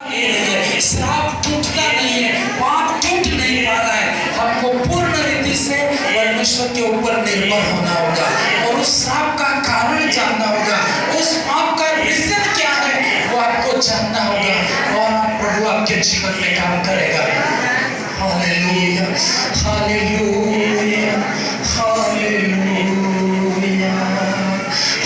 श्राप टूटता नहीं है, पाप टूट नहीं पा रहा है। हमको पूर्ण रीति से परमेश्वर के ऊपर निर्भर होना होगा और उस श्राप का कारण जानना होगा, उस पाप का रीजन क्या है वो आपको जानना होगा और प्रभु आपके जीवन में काम करेगा। Hallelujah, hallelujah, hallelujah,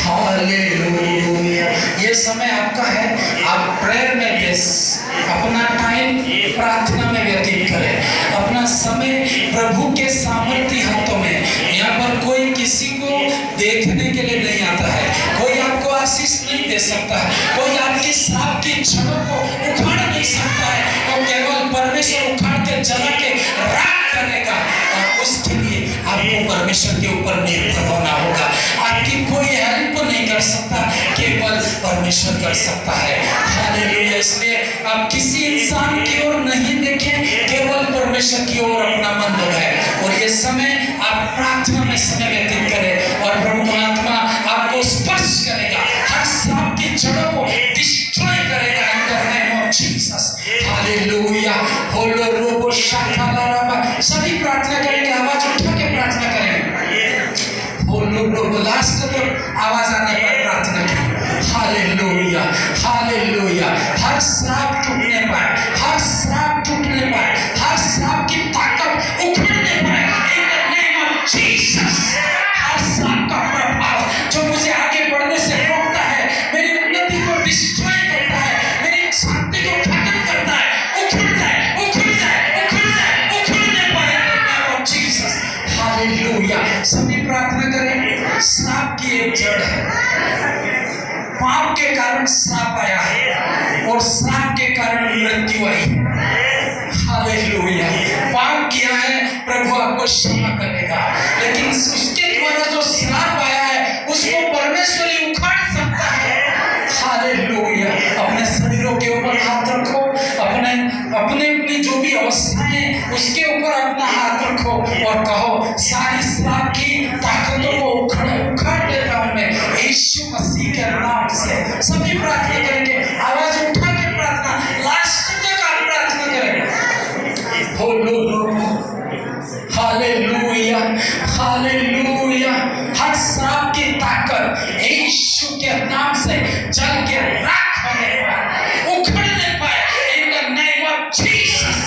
hallelujah. ये समय आपका है, आप प्रेयर में अपना टाइम प्रार्थना में व्यतीत करें, अपना समय प्रभु के सामर्थ्य हाथों में। यहाँ पर कोई किसी को देखने के लिए नहीं आता है, कोई आपको आशीष नहीं दे सकता है, कोई आपकी श्राप की जड़ों को उखाड़ नहीं सकता है, तो केवल परमेश्वर उखाड़ के जला के राख करेगा। और उसके लिए आपको परमेश्वर के ऊपर निर्भर होना होगा। आपकी कोई हेल्प नहीं कर सकता, केवल परमेश्वर कर सकता है। हालेलुया। इसलिए आप किसी इंसान की ओर नहीं देखें, केवल परमेश्वर की ओर अपना मन लगाएं और ये समय आप प्रार्थना में समय व्यतीत करें और प्रभु आत्मा आपको स्पर्श करेगा, हर श्राप की जड़ों को डिस्ट्रॉय करेगा in the name of Jesus. Hallelujah. होलो रोबो शाखालाराबा। सभी प्रार्थना करेंगे, आवाज उठा के प्रार्थना करेंगे। होलो रोबो लास्ट तक आवाज आने पर प्रार्थना करें। Hallelujah, hallelujah. हर श्राप टूटने पाए, हर श्राप टूटने पाए, हर श्राप की ताकत उखड़ने पाए in the name of Jesus. हर श्राप का प्रभाव जो मुझे आगे बढ़ने से रोकता है, मेरी उन्नति को डिस्ट्रॉय करता है, मेरी शांति को खत्म करता है, उखड़ जाए, उखड़ जाए, उखड़ जाए, उखड़ने पाए in the name of Jesus. Hallelujah. सभी प्रार्थना करें। श्राप की एक जड़ है, पाप के कारण श्राप आया है और श्राप के कारण मृत्यु आई है। हालेलुया। पाप किया है, प्रभु आपको क्षमा करेगा, लेकिन उसके द्वारा जो श्राप आया है उसको परमेश्वर ही उखाड़ सकता है। हालेलुया। अपने शरीरों के ऊपर हाथ रखो, अपने अपनी जो भी अवस्थाएं उसके ऊपर अपना हाथ रखो और कहो, सारी श्राप की ताकतों को उखाड़ देता हूं मैं यीशु मसीह के नाम से। सभी प्रार्थना करेंगे, आवाज उठा के प्रार्थना, लास्ट तक आप प्रार्थना करेंगे। Hallelujah, hallelujah. हर श्राप की ताकत यीशु के नाम से जल के राख होने पाए, उखड़ने पाए in the name of Jesus.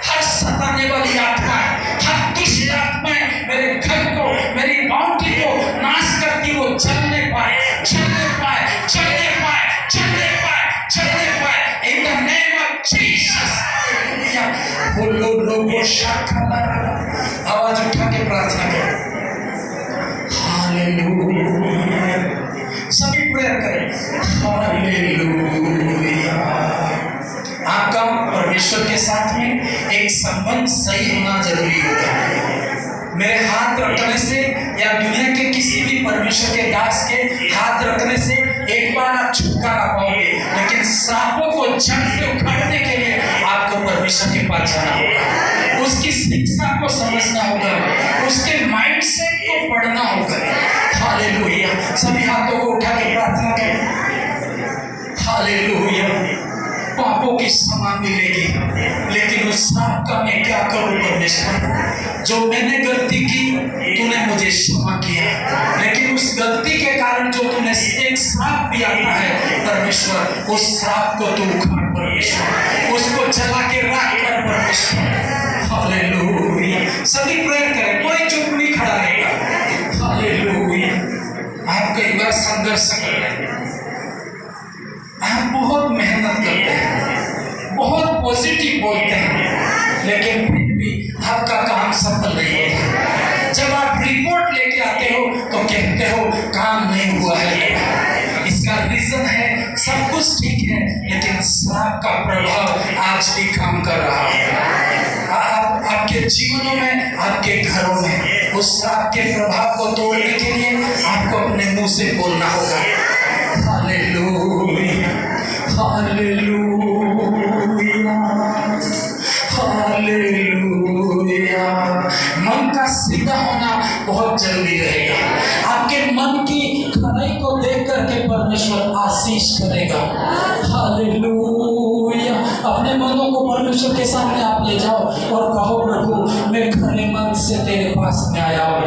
हर सताने वाली आत्माएं, हर दुष्ट आत्माएं मेरे घर को, मेरी बाउंड्री को नाश करती वो चलने पाए, चलने पाए, चलने पाए, चलने पाए, चलने पाए in the name of Jesus. बोलो लोगो शाखा, आवाज उठा के प्रार्थना करें। हालेलुया। सभी प्रेयर करें। हालेलुया। आपका परमेश्वर के साथ में एक संबंध सही होना जरूरी होगा। मेरे हाथ रखने से या दुनिया के किसी भी परमेश्वर के दास के हाथ रखने से एक बार आप छुटकारा पाओगे, लेकिन श्रापों को जड़ से उखाड़ने के लिए आपको परमेश्वर के पास जाना होगा, उसकी शिक्षा को समझना होगा, उसके माइंडसेट को पढ़ना होगा। हालेलुया। सभी हाथों को उठा के प्रार्थना करें। हालेलुया। पापों की क्षमा मिलेगी, लेकिन उस श्राप का मैं क्या करूं परमेश्वर? जो मैंने गलती की तूने मुझे क्षमा किया, लेकिन उस गलती के कारण जो तूने एक श्राप दिया है परमेश्वर, उस श्राप को तू उखाड़ परमेश्वर, उसको जला के राख कर परमेश्वर। हालेलुया। सभी प्रेयर करें, कोई चुप नहीं खड़ा रहेगा। हालेलुया। आप कई बार संघर्ष कर रहे हैं, आप बहुत मेहनत करते हैं, बहुत पॉजिटिव बोलते हैं, लेकिन फिर भी आपका काम सफल नहीं होता। जब आप रिपोर्ट लेके आते हो तो कहते हो काम नहीं हुआ है। इसका रीजन है सब कुछ ठीक है, लेकिन श्राप का प्रभाव आज भी काम कर रहा है। आपके जीवनों में, आपके घरों में उस श्राप के प्रभाव को तोड़ने के लिए आपको अपने मुंह से बोलना होगा। Hallelujah, hallelujah, hallelujah. मन का सीधा होना बहुत जरूरी रहेगा। आपके मन की खराई को देख करके परमेश्वर आशीष करेगा। हालेलुया, अपने मनों को परमेश्वर के सामने आप ले जाओ और कहो, प्रभु मैं खरे मन से तेरे पास में आया हूँ,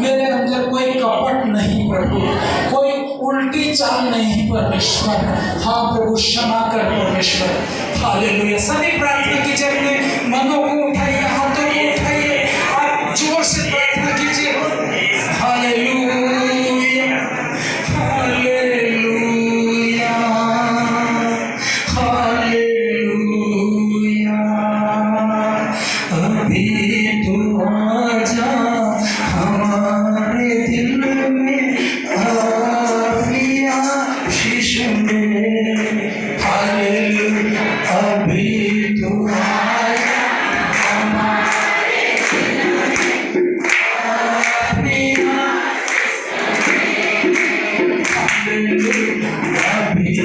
मेरे अंदर कोई कपट नहीं प्रभु, कोई उल्टी चाल नहीं परमेश्वर। हाँ प्रभु क्षमा कर परमेश्वर। हालेलुया। सभी प्रार्थना कीजिए, अपने मनों को उठाइए, हाथों को उठाइए, आप जोर से प्रार्थना कीजिए। Hallelujah, hallelujah, hallelujah. अभी तू आजा हमारे दिल में, अभी आशीष में। हालेलुया। अभी तू आजा हमारे दिल में, अभी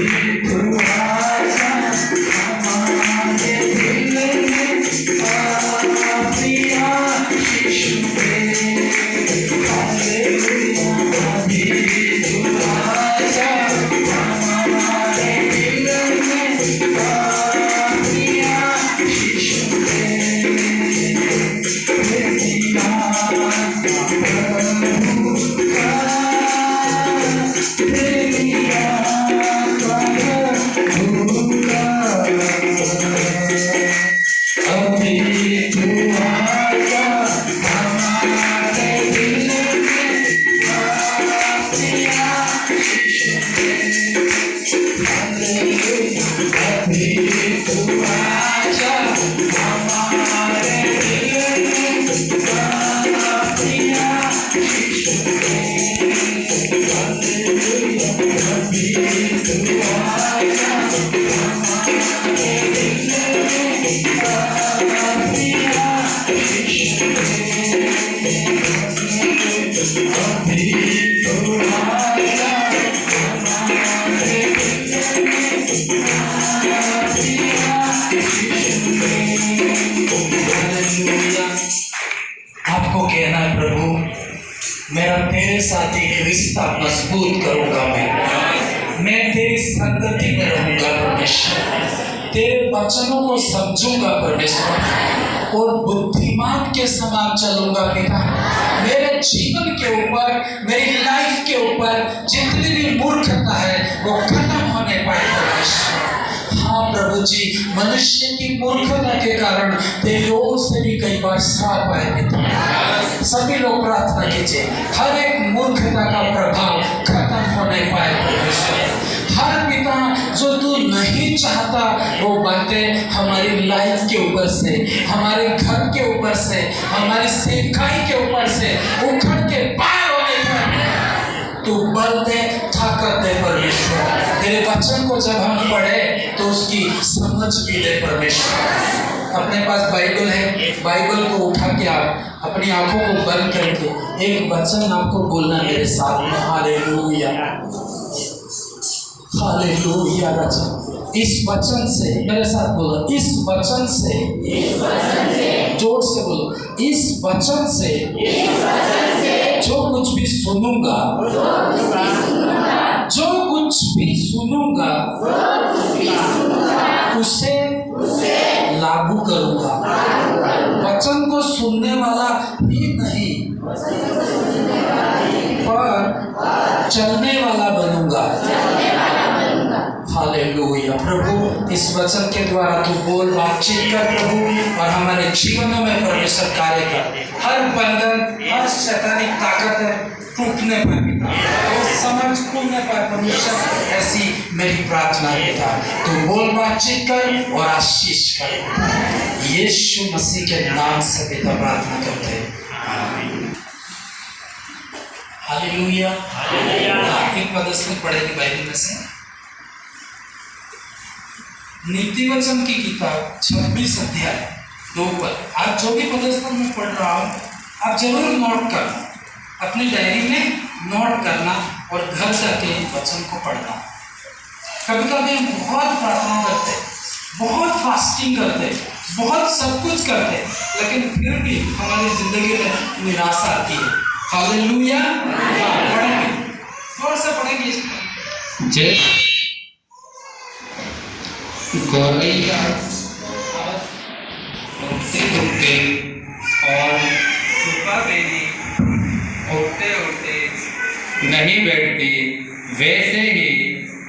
आपको कहना है, प्रभु मेरा तेरे साथ एक रिश्ता मजबूत करूंगा, मैं तेरी संगति में रहूंगा परमेश्वर, तेरे वचनों को समझूंगा परमेश्वर, और बुद्धिमान के समान चलूंगा पिता। मेरे जीवन के ऊपर, मेरी लाइफ के ऊपर जितनी भी मूर्खता है वो खत्म होने पाए परमेश्वर। हाँ प्रभु जी, मनुष्य की मूर्खता के कारण तेरी ओर से भी कई बार श्राप आए पिता। सभी लोग प्रार्थना कीजिए, हर एक मूर्खता का प्रभाव खत्म होने पाए परमेश्वर। हर पिता जो तू नहीं चाहता वो बातें हमारी लाइफ के ऊपर से, हमारे घर के ऊपर से, हमारी सेवकाई के ऊपर से उखड़ के पार होने पर तू बल दे, ताकत दे परमेश्वर। तेरे वचन को जब हम पढ़े तो उसकी समझ भी दे परमेश्वर। अपने पास बाइबल है, बाइबल को उठा के आप अपनी आंखों को बंद करके एक वचन आपको बोलना मेरे साथ में। Hallelujah, hallelujah. वचन, इस वचन से मेरे साथ बोलो, इस वचन से, जोर से बोलो, इस वचन से जो कुछ भी सुनूंगा, जो कुछ भी सुनूंगा उसे लागू करूंगा। वचन को सुनने वाला ही नहीं पर चलने वाला बनूंगा। हालेलुया। प्रभु इस वचन के द्वारा तू बोल, बातचीत कर प्रभु, और हमारे जीवनों में परमेश्वर कार्य कर। हर बंधन, हर शैतानिक ताकत टूटने पर पिता, वो समझ खुलने पर परमेश्वर, ऐसी मेरी प्रार्थना है पिता। तू बोल, बातचीत कर और आशीष कर। यीशु मसीह के नाम से पिता प्रार्थना करते हैं, आमीन। हालेलुया। एक पद पढ़ेगी बाइबल में से, नीति वचन की किताब 26 अध्याय 2 पद। आज जो भी पद मैं पढ़ रहा हूँ आप जरूर नोट करना, अपनी डायरी में नोट करना और घर जाके वचन को पढ़ना। कभी कभी हम बहुत प्रार्थना करते, बहुत फास्टिंग करते, बहुत सब कुछ करते, लेकिन फिर भी हमारी जिंदगी में निराशा आती है। हालेलुया। पढ़ेंगे, थोड़ा सा पढ़ेंगे। जय गौरैया नहीं बैठती, वैसे ही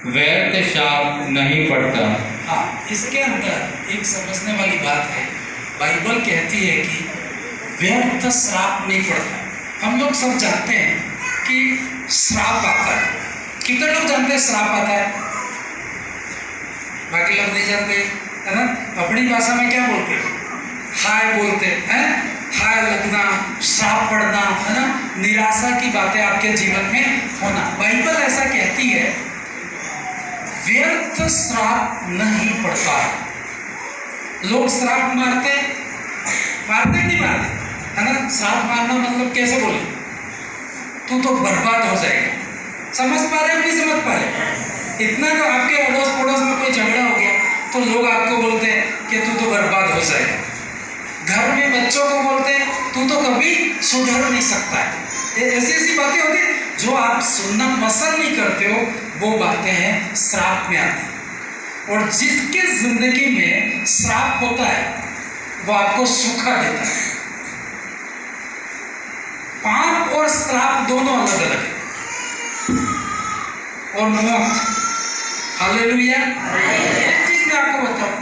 व्यर्थ शाप नहीं पड़ता। हाँ, इसके अंदर एक समझने वाली बात है। बाइबल कहती है कि व्यर्थ श्राप नहीं पड़ता। हम लोग सब जानते हैं कि श्राप आता है। कितने लोग जानते हैं श्राप आता है? बाकी लोग नहीं जानते, है ना? अपनी भाषा में क्या बोलते हैं? हाय बोलते हैं, हाय लगना, श्राप पड़ना, है ना? निराशा की बातें आपके जीवन में होना। बाइबल ऐसा कहती है व्यर्थ श्राप नहीं पड़ता है। लोग श्राप मारते नहीं मारते, है ना? श्राप मारना मतलब कैसे बोले? तू तो बर्बाद हो जाएगा। समझ पा रहे नहीं समझ पा रहे? इतना तो आपके अड़ोस पड़ोस में कोई झगड़ा हो गया तो लोग आपको बोलते हैं कि तू तो बर्बाद हो जाएगा। घर में बच्चों को बोलते हैं तू तो कभी सुधर नहीं सकता है। ऐसी ऐसी बातें होती हैं जो आप सुनना पसंद नहीं करते हो, वो बातें हैं श्राप में आती है। और जिसके जिंदगी में श्राप होता है वो आपको सुखा देता है। पाप और श्राप दोनों अलग अलग है। और मौत, हालेलुया। एक चीज मैं आपको बताऊं,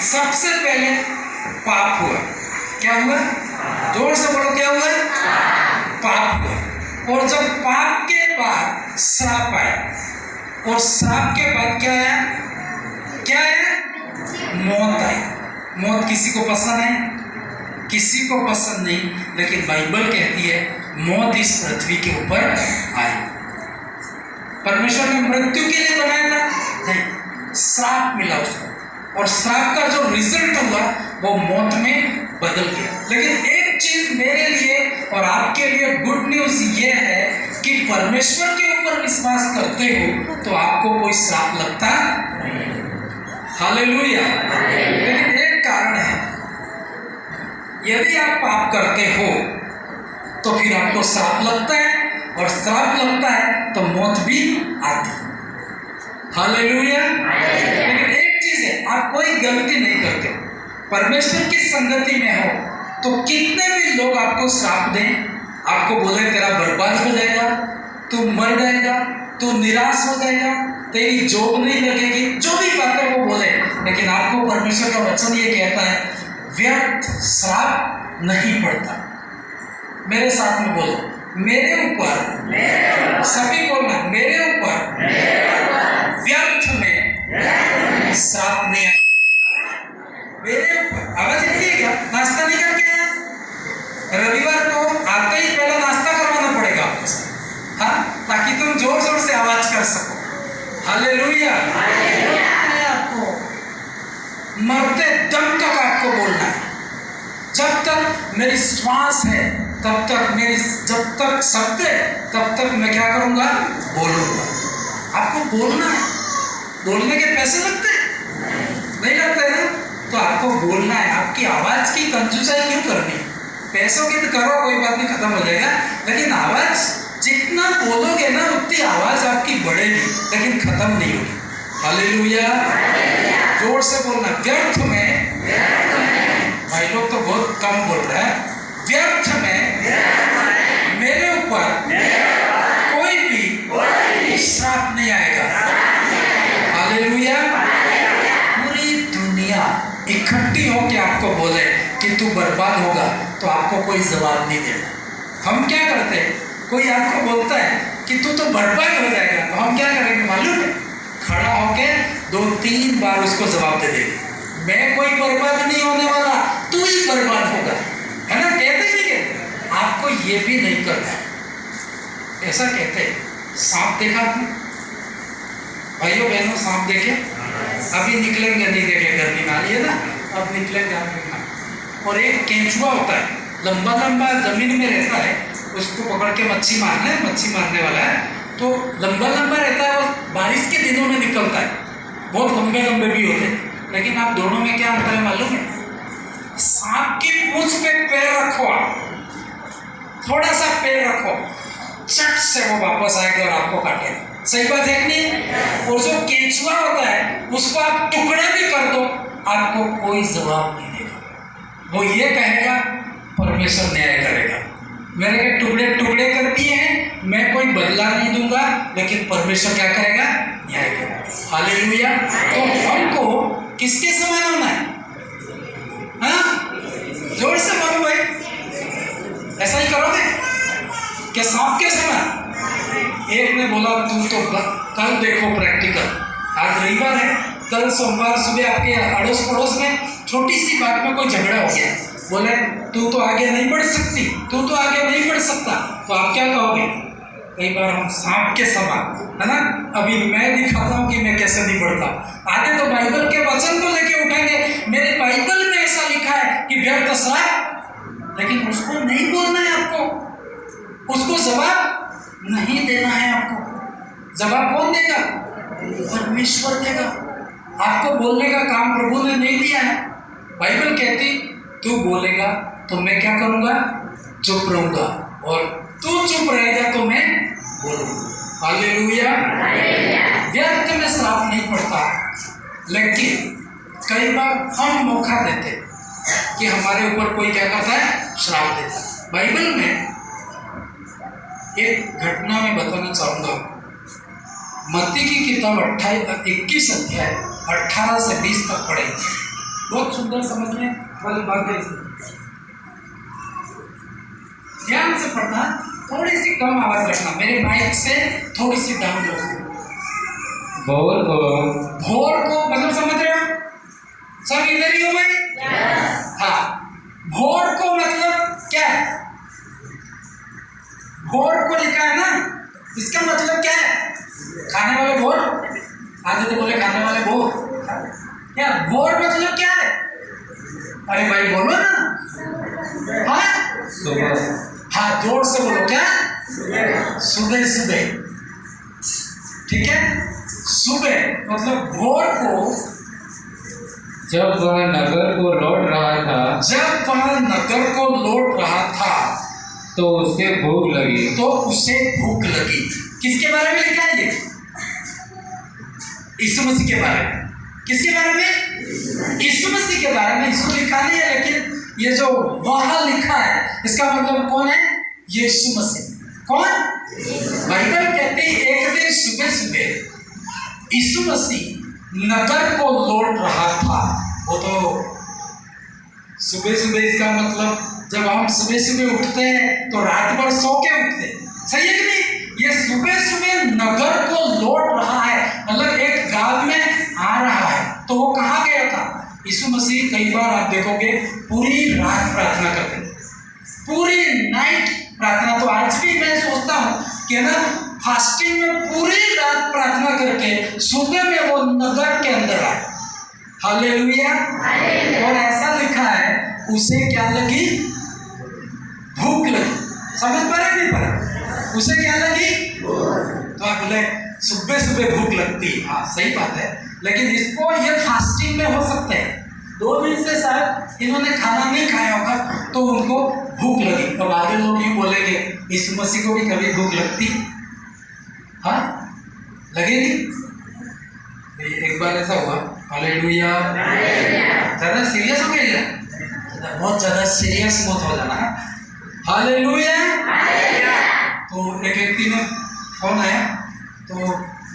सबसे पहले पाप हुआ। क्या हुआ? जोर से बोलो, क्या हुआ? पाप हुआ। और जब पाप के बाद श्राप आया, और श्राप के बाद क्या आया? क्या आया? मौत आई। मौत किसी को पसंद है? किसी को पसंद नहीं, लेकिन बाइबल कहती है मौत इस पृथ्वी के ऊपर आई। परमेश्वर ने मृत्यु के लिए बनाया था? नहीं, श्राप मिला उसको, और श्राप का जो रिजल्ट हुआ वो मौत में बदल गया। लेकिन एक चीज मेरे लिए और आपके लिए गुड न्यूज ये है कि परमेश्वर के ऊपर विश्वास करते हो तो आपको कोई श्राप लगता नहीं। हालेलुया। लेकिन एक कारण है, यदि आप पाप करते हो तो फिर आपको श्राप लगता है, और श्राप लगता है तो मौत भी आती है। हालेलुया। लेकिन एक चीज है, आप कोई गलती नहीं करते, परमेश्वर की संगति में हो तो कितने भी लोग आपको श्राप दें, आपको बोले तेरा बर्बाद हो जाएगा, तू मर जाएगा, तू निराश हो जाएगा, तेरी जॉब नहीं लगेगी, जो भी बातें वो बोले, लेकिन आपको परमेश्वर का वचन ये कहता है व्यर्थ श्राप नहीं पड़ता। मेरे साथ में बोलो, मेरे ऊपर, सभी बोलना, मेरे ऊपर व्यर्थ में श्राप नहीं आया। मेरे ऊपर आवाज इतनी है क्या? नाश्ता नहीं करके आया? रविवार को आते ही पहला नाश्ता करवाना पड़ेगा आपको, हाँ, ताकि तुम जोर जोर से आवाज कर सको। हालेलुया। आपको मरते दम तक आपको बोलना है। जब तक मेरी श्वास है तब तक, मेरी जब तक शब्द है तब तक मैं क्या करूंगा? बोलूंगा। आपको बोलना है। बोलने के पैसे लगते हैं? नहीं लगते ना? तो आपको बोलना है। आपकी आवाज की कंजूसाई क्यों करनी? पैसों की तो करो, कोई बात नहीं, खत्म हो जाएगा, लेकिन आवाज जितना बोलोगे ना उतनी आवाज आपकी बढ़ेगी, लेकिन खत्म नहीं होगी। हालेलुया। जोर से बोलना, व्यर्थ में, भाई लोग तो बहुत कम बोल रहे हैं, व्यर्थ में मेरे ऊपर कोई भी श्राप नहीं आएगा। हालेलुया। पूरी दुनिया इकट्ठी होकर आपको बोले कि तू बर्बाद होगा तो आपको कोई जवाब नहीं देना। हम क्या करते हैं, कोई आपको बोलता है कि तू तो बर्बाद हो जाएगा तो हम क्या करेंगे मालूम है? खड़ा होके 2-3 बार उसको जवाब दे देंगे, मैं कोई बर्बाद नहीं होने वाला, तू ही बर्बाद होगा, है ना? कहते नहीं कहते? आपको ये भी नहीं करना, ऐसा कहते हैं। सांप देखा आपने? भाइयों बहनों, सांप देखे? अभी निकलेंगे, नहीं देखे, गर्मी में आई है ना, अब निकलेंगे आप देखना। और एक केंचुआ होता है, लंबा लंबा जमीन में रहता है, उसको पकड़ के मच्छी मारने वाला है, तो लंबा लंबा रहता है और बारिश के दिनों में निकलता है, बहुत लंबे लंबे भी होते हैं। लेकिन आप दोनों में क्या अंतर है मालूम है? सांप की पूंछ पे पैर रखो, आप थोड़ा सा पैर रखो, चट से वो वापस आएगा और आपको काटेगा। सही बात है कि नहीं? और जो केंचुआ होता है उसको आप टुकड़े भी कर दो, आपको कोई जवाब नहीं देगा। वो ये कहेगा परमेश्वर न्याय करेगा। मेरे के टुकड़े टुकड़े कर दिए हैं, मैं कोई बदला नहीं दूंगा, लेकिन परमेश्वर क्या करेगा? न्याय करेगा। हालेलुया। तो हमको किसके समान होना है? हाँ, जोर से बोलो भाई, ऐसा ही करोगे क्या? सांप के समान? एक ने बोला तू तो कल देखो प्रैक्टिकल, आज रविवार है, कल सोमवार सुबह आपके अड़ोस पड़ोस में छोटी सी बात में कोई झगड़ा हो गया, बोले तू तो आगे नहीं बढ़ सकती, तू तो आगे नहीं बढ़ सकता, तो आप क्या कहोगे? कई बार हम सांप के समान, है ना, अभी मैं दिखाता हूँ कि मैं कैसे नहीं बढ़ता। आगे तो बाइबल के वचन को लेके उठेंगे, मेरे बाइबल में ऐसा लिखा है कि व्यर्थ श्राप, लेकिन उसको नहीं बोलना है आपको, उसको जवाब नहीं देना है आपको। जवाब कौन देगा? परमेश्वर देगा। आपको बोलने का काम प्रभु ने नहीं दिया है। बाइबल कहती तू बोलेगा तो मैं क्या करूंगा? चुप रहूंगा, और तू चुप रहेगा तो मैं बोलूंगा। हालेलुया। व्यर्थ में श्राप नहीं पड़ता, लेकिन कई बार हम मौका देते कि हमारे ऊपर कोई क्या करता है? श्राप देता है। बाइबल में एक घटना में बताना चाहूंगा। मत्ती की किताब 21 अध्याय 18 से 20 तक पढ़े, बहुत सुंदर समझने वाली बात है। ध्यान से पढ़ना, थोड़ी सी कम आवाज रखना, मेरे माइक से थोड़ी सी डाउन रखो। भोर को मतलब समझ रहे हो? सब इधर ही हो भाई? हाँ, भोर को मतलब क्या है? भोर को लिखा है ना, इसका मतलब क्या है? खाने वाले भोर। आगे तो बोले खाने वाले भोर, क्या भोर मतलब क्या है? अरे भाई बोलो ना। हाँ, सुबह। हाँ, जोर से बोलो। क्या? सुबह सुबह, ठीक है। सुबह मतलब भोर को। जब वह नगर को लौट रहा था तो उसे भूख लगी। किसके बारे में लिखा है ये? यीशु मसीह के बारे में। किसके बारे में? यीशु मसीह के बारे में। यीशु लिखा नहीं है, लेकिन ये जो वहाँ लिखा है इसका मतलब कौन है? यीशु मसीह। कौन? बाइबल कहते हैं एक दिन सुबह सुबह यीशु मसीह नगर को लौट रहा था। वो तो सुबह सुबह, इसका मतलब जब हम सुबह सुबह उठते हैं तो रात भर सो के उठते हैं, सही है कि नहीं? ये सुबह सुबह नगर को लौट रहा है, मतलब एक गांव में आ रहा है। तो वो कहाँ गया था? यीशु मसीह कई बार आप देखोगे पूरी रात प्रार्थना करते थे, पूरी नाइट प्रार्थना। तो आज भी मैं सोचता हूँ कि ना, फास्टिंग में पूरी रात प्रार्थना करके सुबह में वो नगर के अंदर आए। हालेलुया। और ऐसा लिखा है उसे क्या लगी? भूख लगी। समझ पा रहे नहीं पा? उसे क्या लगी? तो आप बोले सुबह सुबह भूख लगती। हाँ, सही बात है, लेकिन इसको ये फास्टिंग में हो सकते हैं। 2 दिन से शायद इन्होंने खाना नहीं खाया होगा तो उनको भूख लगी। तो आगे लोग यूँ बोलेंगे यीशु मसीह को भी कभी भूख लगती? हाँ, लगेगी। एक बार ऐसा हुआ। हालेलुया। ज़्यादा सीरियस हो गया? बहुत ज़्यादा सीरियस मत हो जाना। हालेलुया। तो एक व्यक्ति ने फोन आया, तो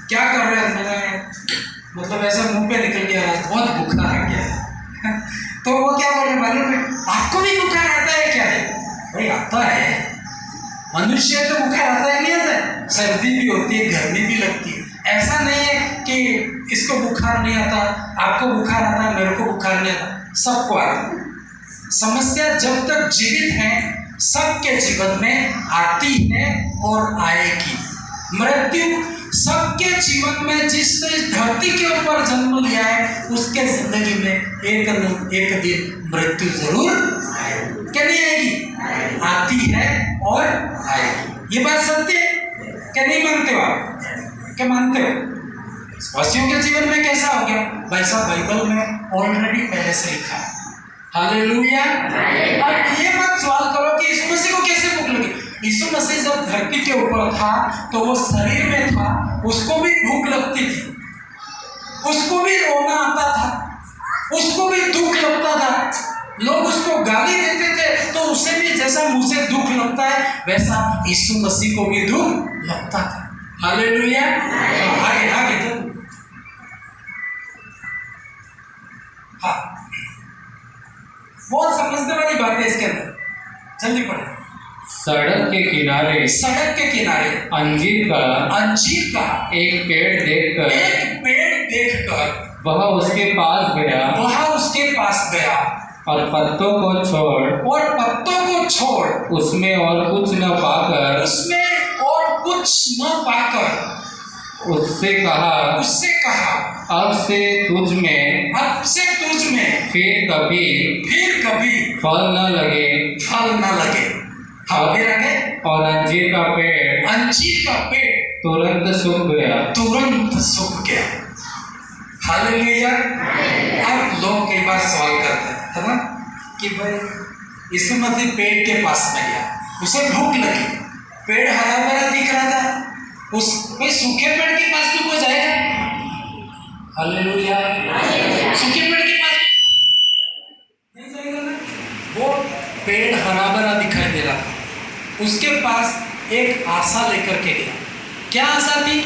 क्या कर रहे हैं? मैंने मतलब ऐसा मुंह पे निकल गया, बहुत भूखा रह गया। तो वो क्या बोले मालूम है? आपको भी बुखार आता है क्या? है भाई, आता है। मनुष्य तो बुखार आता है, नहीं आता है? सर्दी भी होती है, गर्मी भी लगती है। ऐसा नहीं है कि इसको बुखार नहीं आता, आपको बुखार आता है, मेरे को बुखार नहीं आता, सबको आता है। समस्या जब तक जीवित है सबके जीवन में आती है और आएगी। मृत्यु सबके जीवन में, जिसने धरती के ऊपर जन्म लिया है उसके जिंदगी में एक दिन मृत्यु जरूर आएगी। क्या नहीं आएगी? आती है और आएगी। ये बात सत्य है क्या? नहीं मानते हो आप? क्या मानते हो? विश्वासियों के जीवन में कैसा हो गया? भाई साहब, बाइबल में ऑलरेडी पहले से लिखा है। हालेलुया। अब ये मत सवाल करो कि यीशु मसीह को कैसे भूख लगी। यीशु मसीह जब धरती के ऊपर था तो वो शरीर में था, उसको भी भूख लगती थी, उसको भी रोना आता था, उसको भी दुख लगता था। लोग उसको गाली देते थे तो उसे भी जैसा मुझे दुख लगता है वैसा यीशु मसीह को भी दुख लगता था। हालेलुया। आगे आगे तो हाँ, बहुत समझने वाली बात है इसके अंदर, जल्दी पढ़े। सड़क के किनारे अंजीर का एक पेड़ देखकर वह उसके पास गया और पत्तों को छोड़ उसमें और कुछ न पाकर उससे कहा अब से तुझ में फिर कभी फल न लगे। और अंजीर का पेड़ तुरंत सूख गया। हालेलुया। अब लोग कई बार सवाल करते हैं, है ना, कि भाई यीशु मसीह पेड़ के पास में गया, उसे भूख लगी, पेड़ हरा भरा दिख रहा था, उस कोई सूखे पेड़ के पास भी कोई जाएगा? हालेलुया। सूखे पेड़ के पास नहीं जाएगा ना। वो पेड़ हरा भरा दिखाई दे रहा था, उसके पास एक आशा लेकर के गया। क्या आशा थी?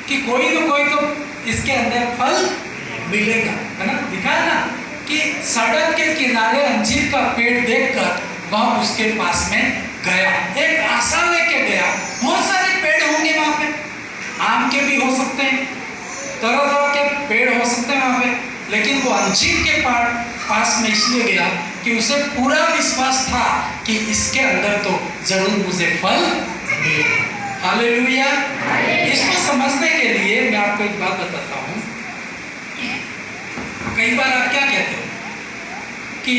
कि कोई तो इसके अंदर फल मिलेगा, है ना। दिखाया ना कि सड़क के किनारे अंजीर का पेड़ देखकर वह उसके पास में गया, एक आशा लेके गया। बहुत सारे पेड़ होंगे वहां पे, आम के भी हो सकते हैं, तरह तरह के पेड़ हो सकते हैं वहां पे, लेकिन वो अंजीर के पास में इसलिए गया कि उसे पूरा विश्वास था कि इसके अंदर तो जरूर मुझे फल मिलेगा। हालेलुया। इसको समझने के लिए मैं आपको एक बात बताता हूँ। कई बार आप क्या कहते हो कि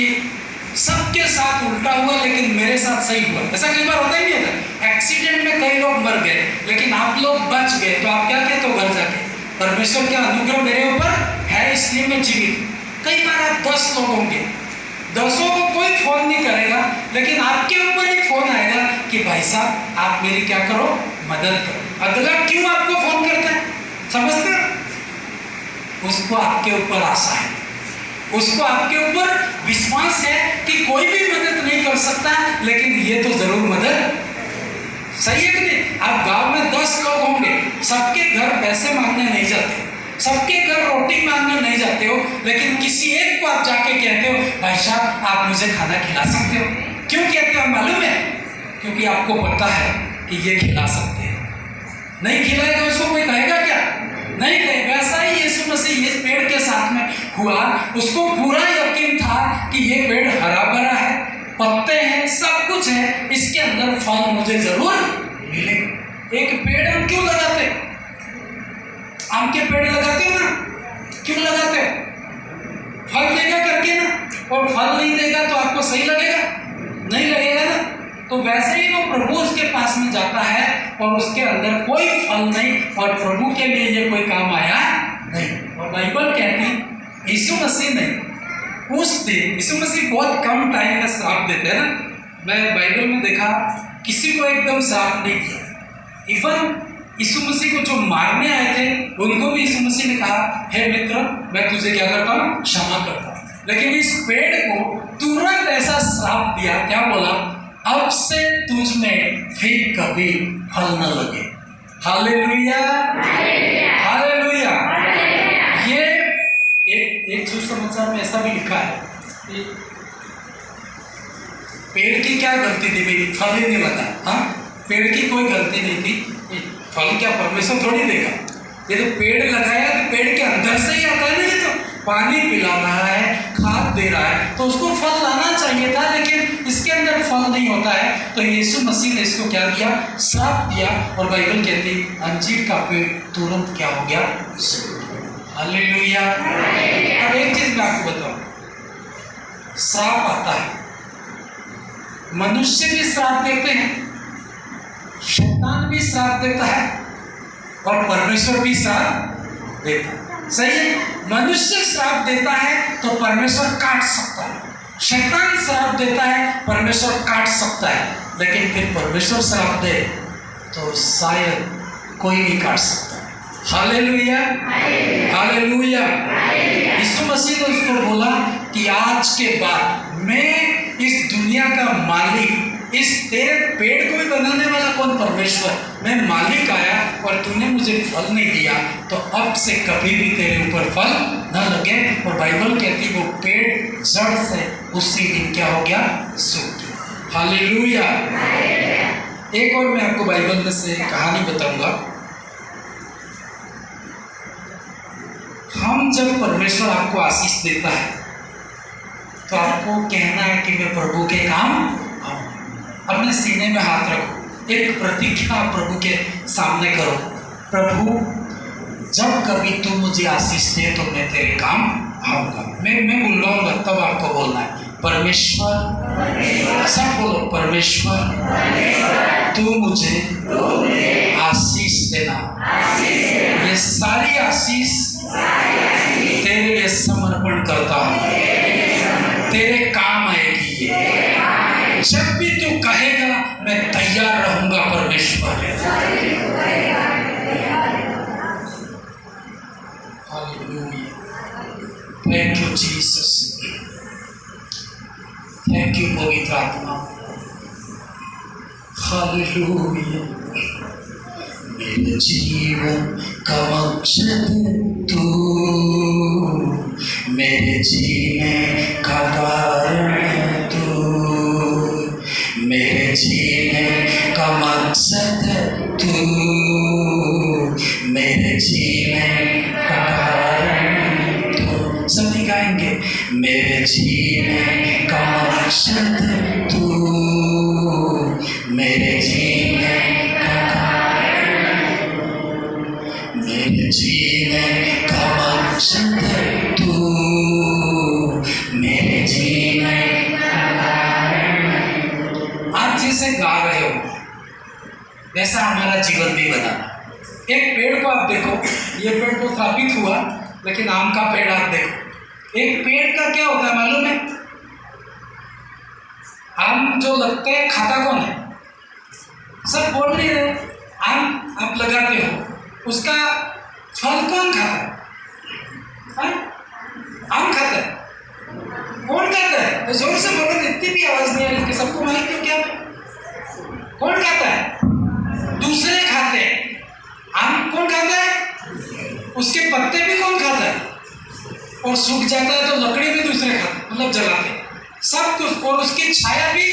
सबके साथ उल्टा हुआ लेकिन मेरे साथ सही हुआ। ऐसा कई बार होता ही नहीं होता। एक्सीडेंट में कई लोग मर गए लेकिन आप लोग बच गए, तो आप क्या कहते हो घर जाके? परमेश्वर का अनुग्रह मेरे ऊपर है इसलिए मैं जीवित। कई बार आप 10 लोग होंगे, 10 को कोई फोन नहीं करेगा, लेकिन आपके ऊपर ही फोन आएगा कि भाई साहब आप मेरी क्या करो, मदद करो। अगला क्यों आपको फोन करता है? समझते हो? उसको आपके ऊपर आशा है, उसको आपके ऊपर विश्वास है कि कोई भी मदद नहीं कर सकता, लेकिन ये तो जरूर मदद। सही है कि नहीं? आप गांव में 10 लोग होंगे, सबके घर पैसे मांगने नहीं जाते, सबके घर रोटी मांगने नहीं जाते हो, लेकिन किसी एक को आप जाके कहते हो भाई साहब आप मुझे खाना खिला सकते हो। क्यों कहते हो मालूम है? क्योंकि आपको पता है कि ये खिला सकते हैं। नहीं खिलाए तो उसको कोई कहेगा क्या? नहीं कहे। वैसा ही यीशु मसीह इस पेड़ के साथ में हुआ, उसको पूरा यकीन था कि ये पेड़ हरा भरा है, पत्ते हैं, सब कुछ है, इसके अंदर फल मुझे जरूर मिलेगा। एक पेड़ हम क्यों लगाते? आम के पेड़ लगाते हो ना, क्यों लगाते हो? फल देगा करके ना, और फल नहीं देगा तो आपको सही लगेगा? नहीं लगेगा ना। तो वैसे ही वो प्रभु उसके पास में जाता है और उसके अंदर कोई फल नहीं, और प्रभु के लिए ये कोई काम आया नहीं। और बाइबल कहती यीशु मसीह नहीं, उस दिन यीशु मसीह बहुत कम टाइम में श्राप देते हैं ना। मैं बाइबल में देखा किसी को एकदम श्राप नहीं किया। इवन यीशु मसीह को जो मारने आए थे उनको भी यीशु मसीह ने कहा हे मित्र मैं तुझे क्या करता हूँ, क्षमा करता हूँ। लेकिन इस पेड़ को तुरंत ऐसा श्राप दिया, क्या बोला? अब से तुझ में फिर कभी फल न लगे। Hallelujah, hallelujah. ये एक सुसमाचार में ऐसा भी लिखा है कि पेड़ की क्या गलती थी भाई, फल ही नहीं लगा। हाँ, पेड़ की कोई गलती नहीं थी। फल क्या परमेश्वर थोड़ी देगा? ये तो पेड़ लगाया तो पेड़ के अंदर से ही आता है ना, ये तो पानी पिला रहा है, खाद दे रहा है, तो उसको फल लाना चाहिए था, लेकिन इसके अंदर फल नहीं होता है। तो यीशु मसीह ने इसको क्या किया? श्राप दिया। और बाइबल कहती अंजीर का पेड़ तुरंत क्या हो गया? हालेलुया। अब एक चीज मैं आपको बताऊं, श्राप आता है, मनुष्य भी श्राप देते हैं, शैतान भी श्राप देता है, और परमेश्वर भी श्राप देता है। सही है? मनुष्य श्राप देता है तो परमेश्वर काट सकता है, शैतान श्राप देता है परमेश्वर काट सकता है, लेकिन फिर परमेश्वर श्राप दे तो शायद कोई नहीं काट सकता। Hallelujah, hallelujah. यीशु मसीह ने उसको बोला कि आज के बाद मैं इस दुनिया का मालिक, इस तेरे पेड़ को भी बनाने वाला कौन? परमेश्वर। मैं मालिक आया और तूने मुझे फल नहीं दिया, तो अब से कभी भी तेरे ऊपर फल न लगे। और बाइबल कहती वो पेड़ जड़ से उसी दिन क्या हो गया? सूख गया। हालेलुया। एक और मैं आपको बाइबल में से कहानी बताऊंगा। हम जब परमेश्वर आपको आशीष देता है तो आपको कहना है कि मैं प्रभु के काम आऊँ। अपने सीने में हाथ रखो, एक प्रतिज्ञा प्रभु के सामने करो, प्रभु जब कभी तू मुझे आशीष दे तो मैं तेरे काम आऊँगा। मैं बुलाऊंगा तब आपको बोलना है परमेश्वर, सब बोलो परमेश्वर, तू मुझे आशीष देना। ये सारी आशीष तेरे लिए समर्पण करता हूँ, तेरे काम आएगी ये। जब भी तू कहेगा मैं तैयार रहूंगा परमेश्वर। Hallelujah. Thank you Jesus, thank you पवित्र आत्मा। हालेलुया। मेरे जीवन का मकसद तू, मेरे जीने का कारण तू, मेरे जीने का मकसद तू, मेरे जीने का कारण तू। सभी गाएंगे मेरे जीने का मकसद तू, मेरे जीने का कारण, मेरे जीने का मकसद तू, मेरे जीने का कारण। आप जैसे गा रहे हो वैसा हमारा जीवन भी बनाना। एक पेड़ को आप देखो, ये पेड़ तो स्थापित हुआ, लेकिन आम का पेड़ आप देखो, एक पेड़ का क्या होता है मालूम है? आम जो लगते हैं खाता कौन है? सब बोल नहीं रहे। आम आप लगाते हो, उसका फल कौन खाता है? आम खाता है। कौन खाता है? तो जोर से बोलो, इतनी भी आवाज नहीं आ रही कि सबको मालूम है क्या है? कौन खाता है? दूसरे खाते हैं। आम कौन खाता है? उसके पत्ते भी कौन खाता है? और सूख जाता है तो लकड़ी भी दूसरे खाते, मतलब जलाते हैं सब कुछ। और उसकी छाया भी,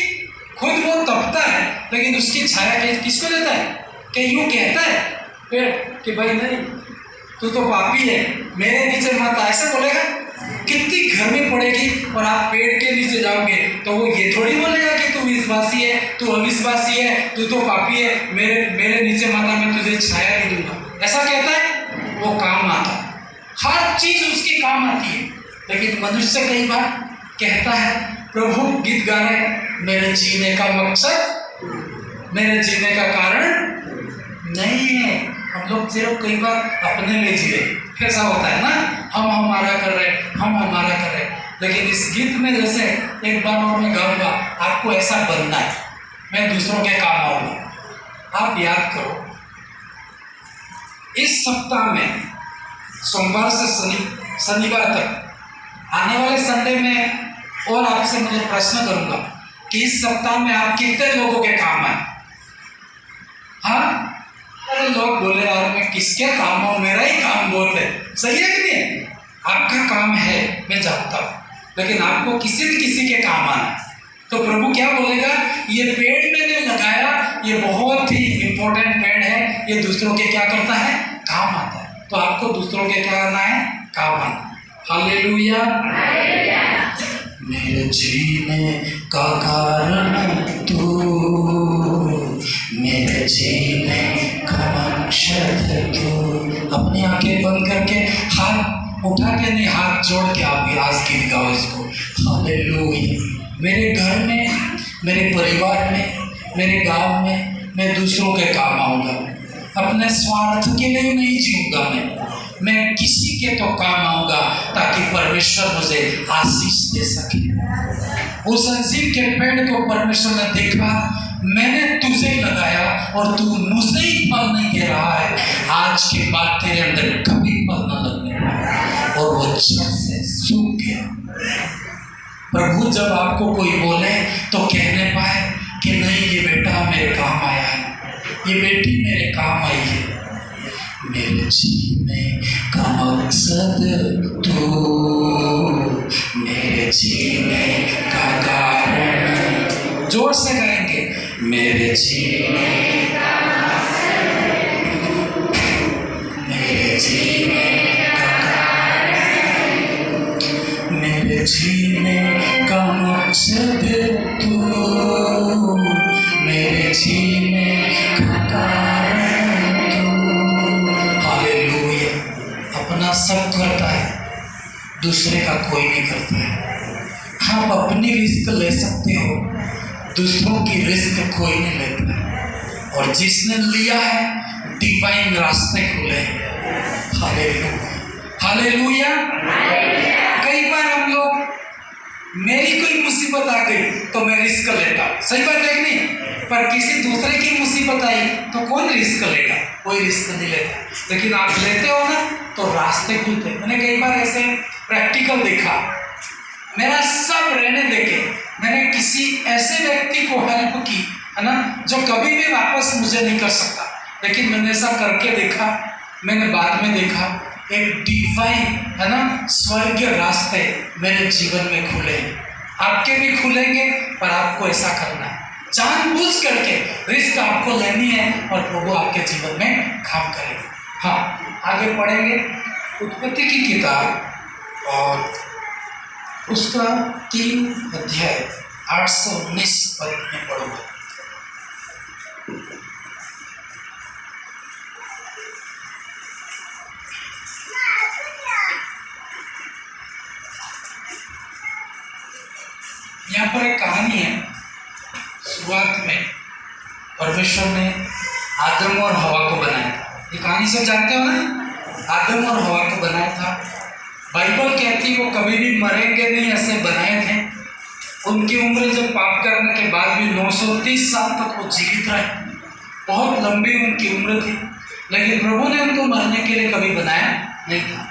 खुद वो तपता है लेकिन उसकी छाया किसको देता है? कि यूँ कहता है पेड़ कि भाई नहीं तू तो पापी है, मेरे नीचे मत आ, ऐसे बोलेगा? कितनी गर्मी पड़ेगी और आप पेड़ के नीचे जाओगे तो वो ये थोड़ी बोलेगा कि तू विश्वासी है, तू अविश्वासी है, तू तो पापी है, मेरे नीचे मत आ, मैं तुझे छाया नहीं दूंगा। ऐसा कहता है? वो काम आता है, हर चीज उसकी काम आती है। लेकिन मनुष्य कई बार कहता है, प्रभु गीत गा रहे हैं, मेरे जीने का मकसद, मेरे जीने का कारण नहीं है। हम लोग सिर्फ कई बार अपने लिए जी रहे, कैसा होता है ना, हम हमारा कर रहे, हम हमारा कर रहे। लेकिन इस गीत में जैसे एक बार और मैं गाऊंगा, आपको ऐसा बनना है, मैं दूसरों के काम आऊंगा। आप याद करो, इस सप्ताह में सोमवार से शनिवार तक आने वाले संडे में और आपसे मैं प्रश्न करूंगा कि इस सप्ताह में आप कितने लोगों के काम आए? हाँ, अरे लोग बोले यार मैं किसके काम हूँ, मेरा ही काम बहुत है। सही है कि नहीं? आपका काम है, मैं जानता हूँ, लेकिन आपको किसी न किसी के काम आना है। तो प्रभु क्या बोलेगा? ये पेड़ मैंने लगाया, ये बहुत ही इंपॉर्टेंट पेड़ है, ये दूसरों के क्या करता है? काम आता है। तो आपको दूसरों के क्या करना है? काम आना। हालेलुया। मेरे जीने का कारण तू, मेरे जीने का मकसद तू। अपनी आंखें बंद करके हाथ उठा के नहीं, हाथ जोड़ के आप आज गीत गाओ इसको। हालेलुया। मेरे घर में, मेरे परिवार में, मेरे गांव में मैं दूसरों के काम आऊँगा। अपने स्वार्थ के लिए नहीं जीऊँगा, मैं किसी के तो काम आऊँगा ताकि परमेश्वर मुझे आशीष दे सके। उस अंजीर के पेड़ को परमेश्वर ने देखा, मैंने तुझे लगाया और तू मुझे ही फल नहीं दे रहा है, आज के बाद तेरे अंदर कभी फल न लगने वाला। और वो जड़ से सूख गया। प्रभु जब आपको कोई बोले तो कहने पाए कि नहीं, ये बेटा मेरे काम आया है, ये बेटी मेरे काम आई है। मेरे जीने का मकसद तू, मेरे जीने का कारण। जोर से गाएंगे, मेरे जीने का मकसद, मेरे जीने का कारण, मेरे जीने का मकसद तू, मेरे जीने का कारण तू। हालेलुया। अपना सब करता है, दूसरे का कोई नहीं करता है। आप अपनी रिस्क ले सकते हो, दूसरों की रिस्क कोई नहीं लेता है। और जिसने लिया है डिवाइन रास्ते खुले। Hallelujah, hallelujah. कई बार हम लोग, मेरी कोई मुसीबत आ गई तो मैं रिस्क लेता, सही बात है कि नहीं? पर किसी दूसरे की मुसीबत आई तो कौन रिस्क लेगा? कोई रिस्क नहीं लेता। लेकिन आप लेते हो ना तो रास्ते खुलते। मैंने कई बार ऐसे प्रैक्टिकल देखा। मेरा सब रहने देके मैंने किसी ऐसे व्यक्ति को हेल्प की, है ना, जो कभी भी वापस मुझे नहीं कर सकता, लेकिन मैंने ऐसा करके देखा। मैंने बाद में देखा एक डिवाइन, है ना, स्वर्गीय रास्ते मेरे जीवन में खुले। आपके भी खुलेंगे, पर आपको ऐसा करना है, जानबूझ करके रिस्क आपको लेनी है और प्रभु आपके जीवन में काम करेगा। हाँ, आगे पढ़ेंगे उत्पत्ति की किताब और उसका 3 अध्याय 819 पद में पढ़ोगे। यहाँ पर एक कहानी है। शुरुआत में परमेश्वर ने आदम और हवा को बनाया था। ये कहानी सब जानते हो ना? आदम और हवा को बनाया था। बाइबल कहती वो कभी भी मरेंगे नहीं, ऐसे बनाए थे। उनकी उम्र जब पाप करने के बाद भी 930 साल तक वो जीवित रहे। बहुत लंबी उनकी उम्र थी, लेकिन प्रभु ने उनको मरने के लिए कभी बनाया नहीं था।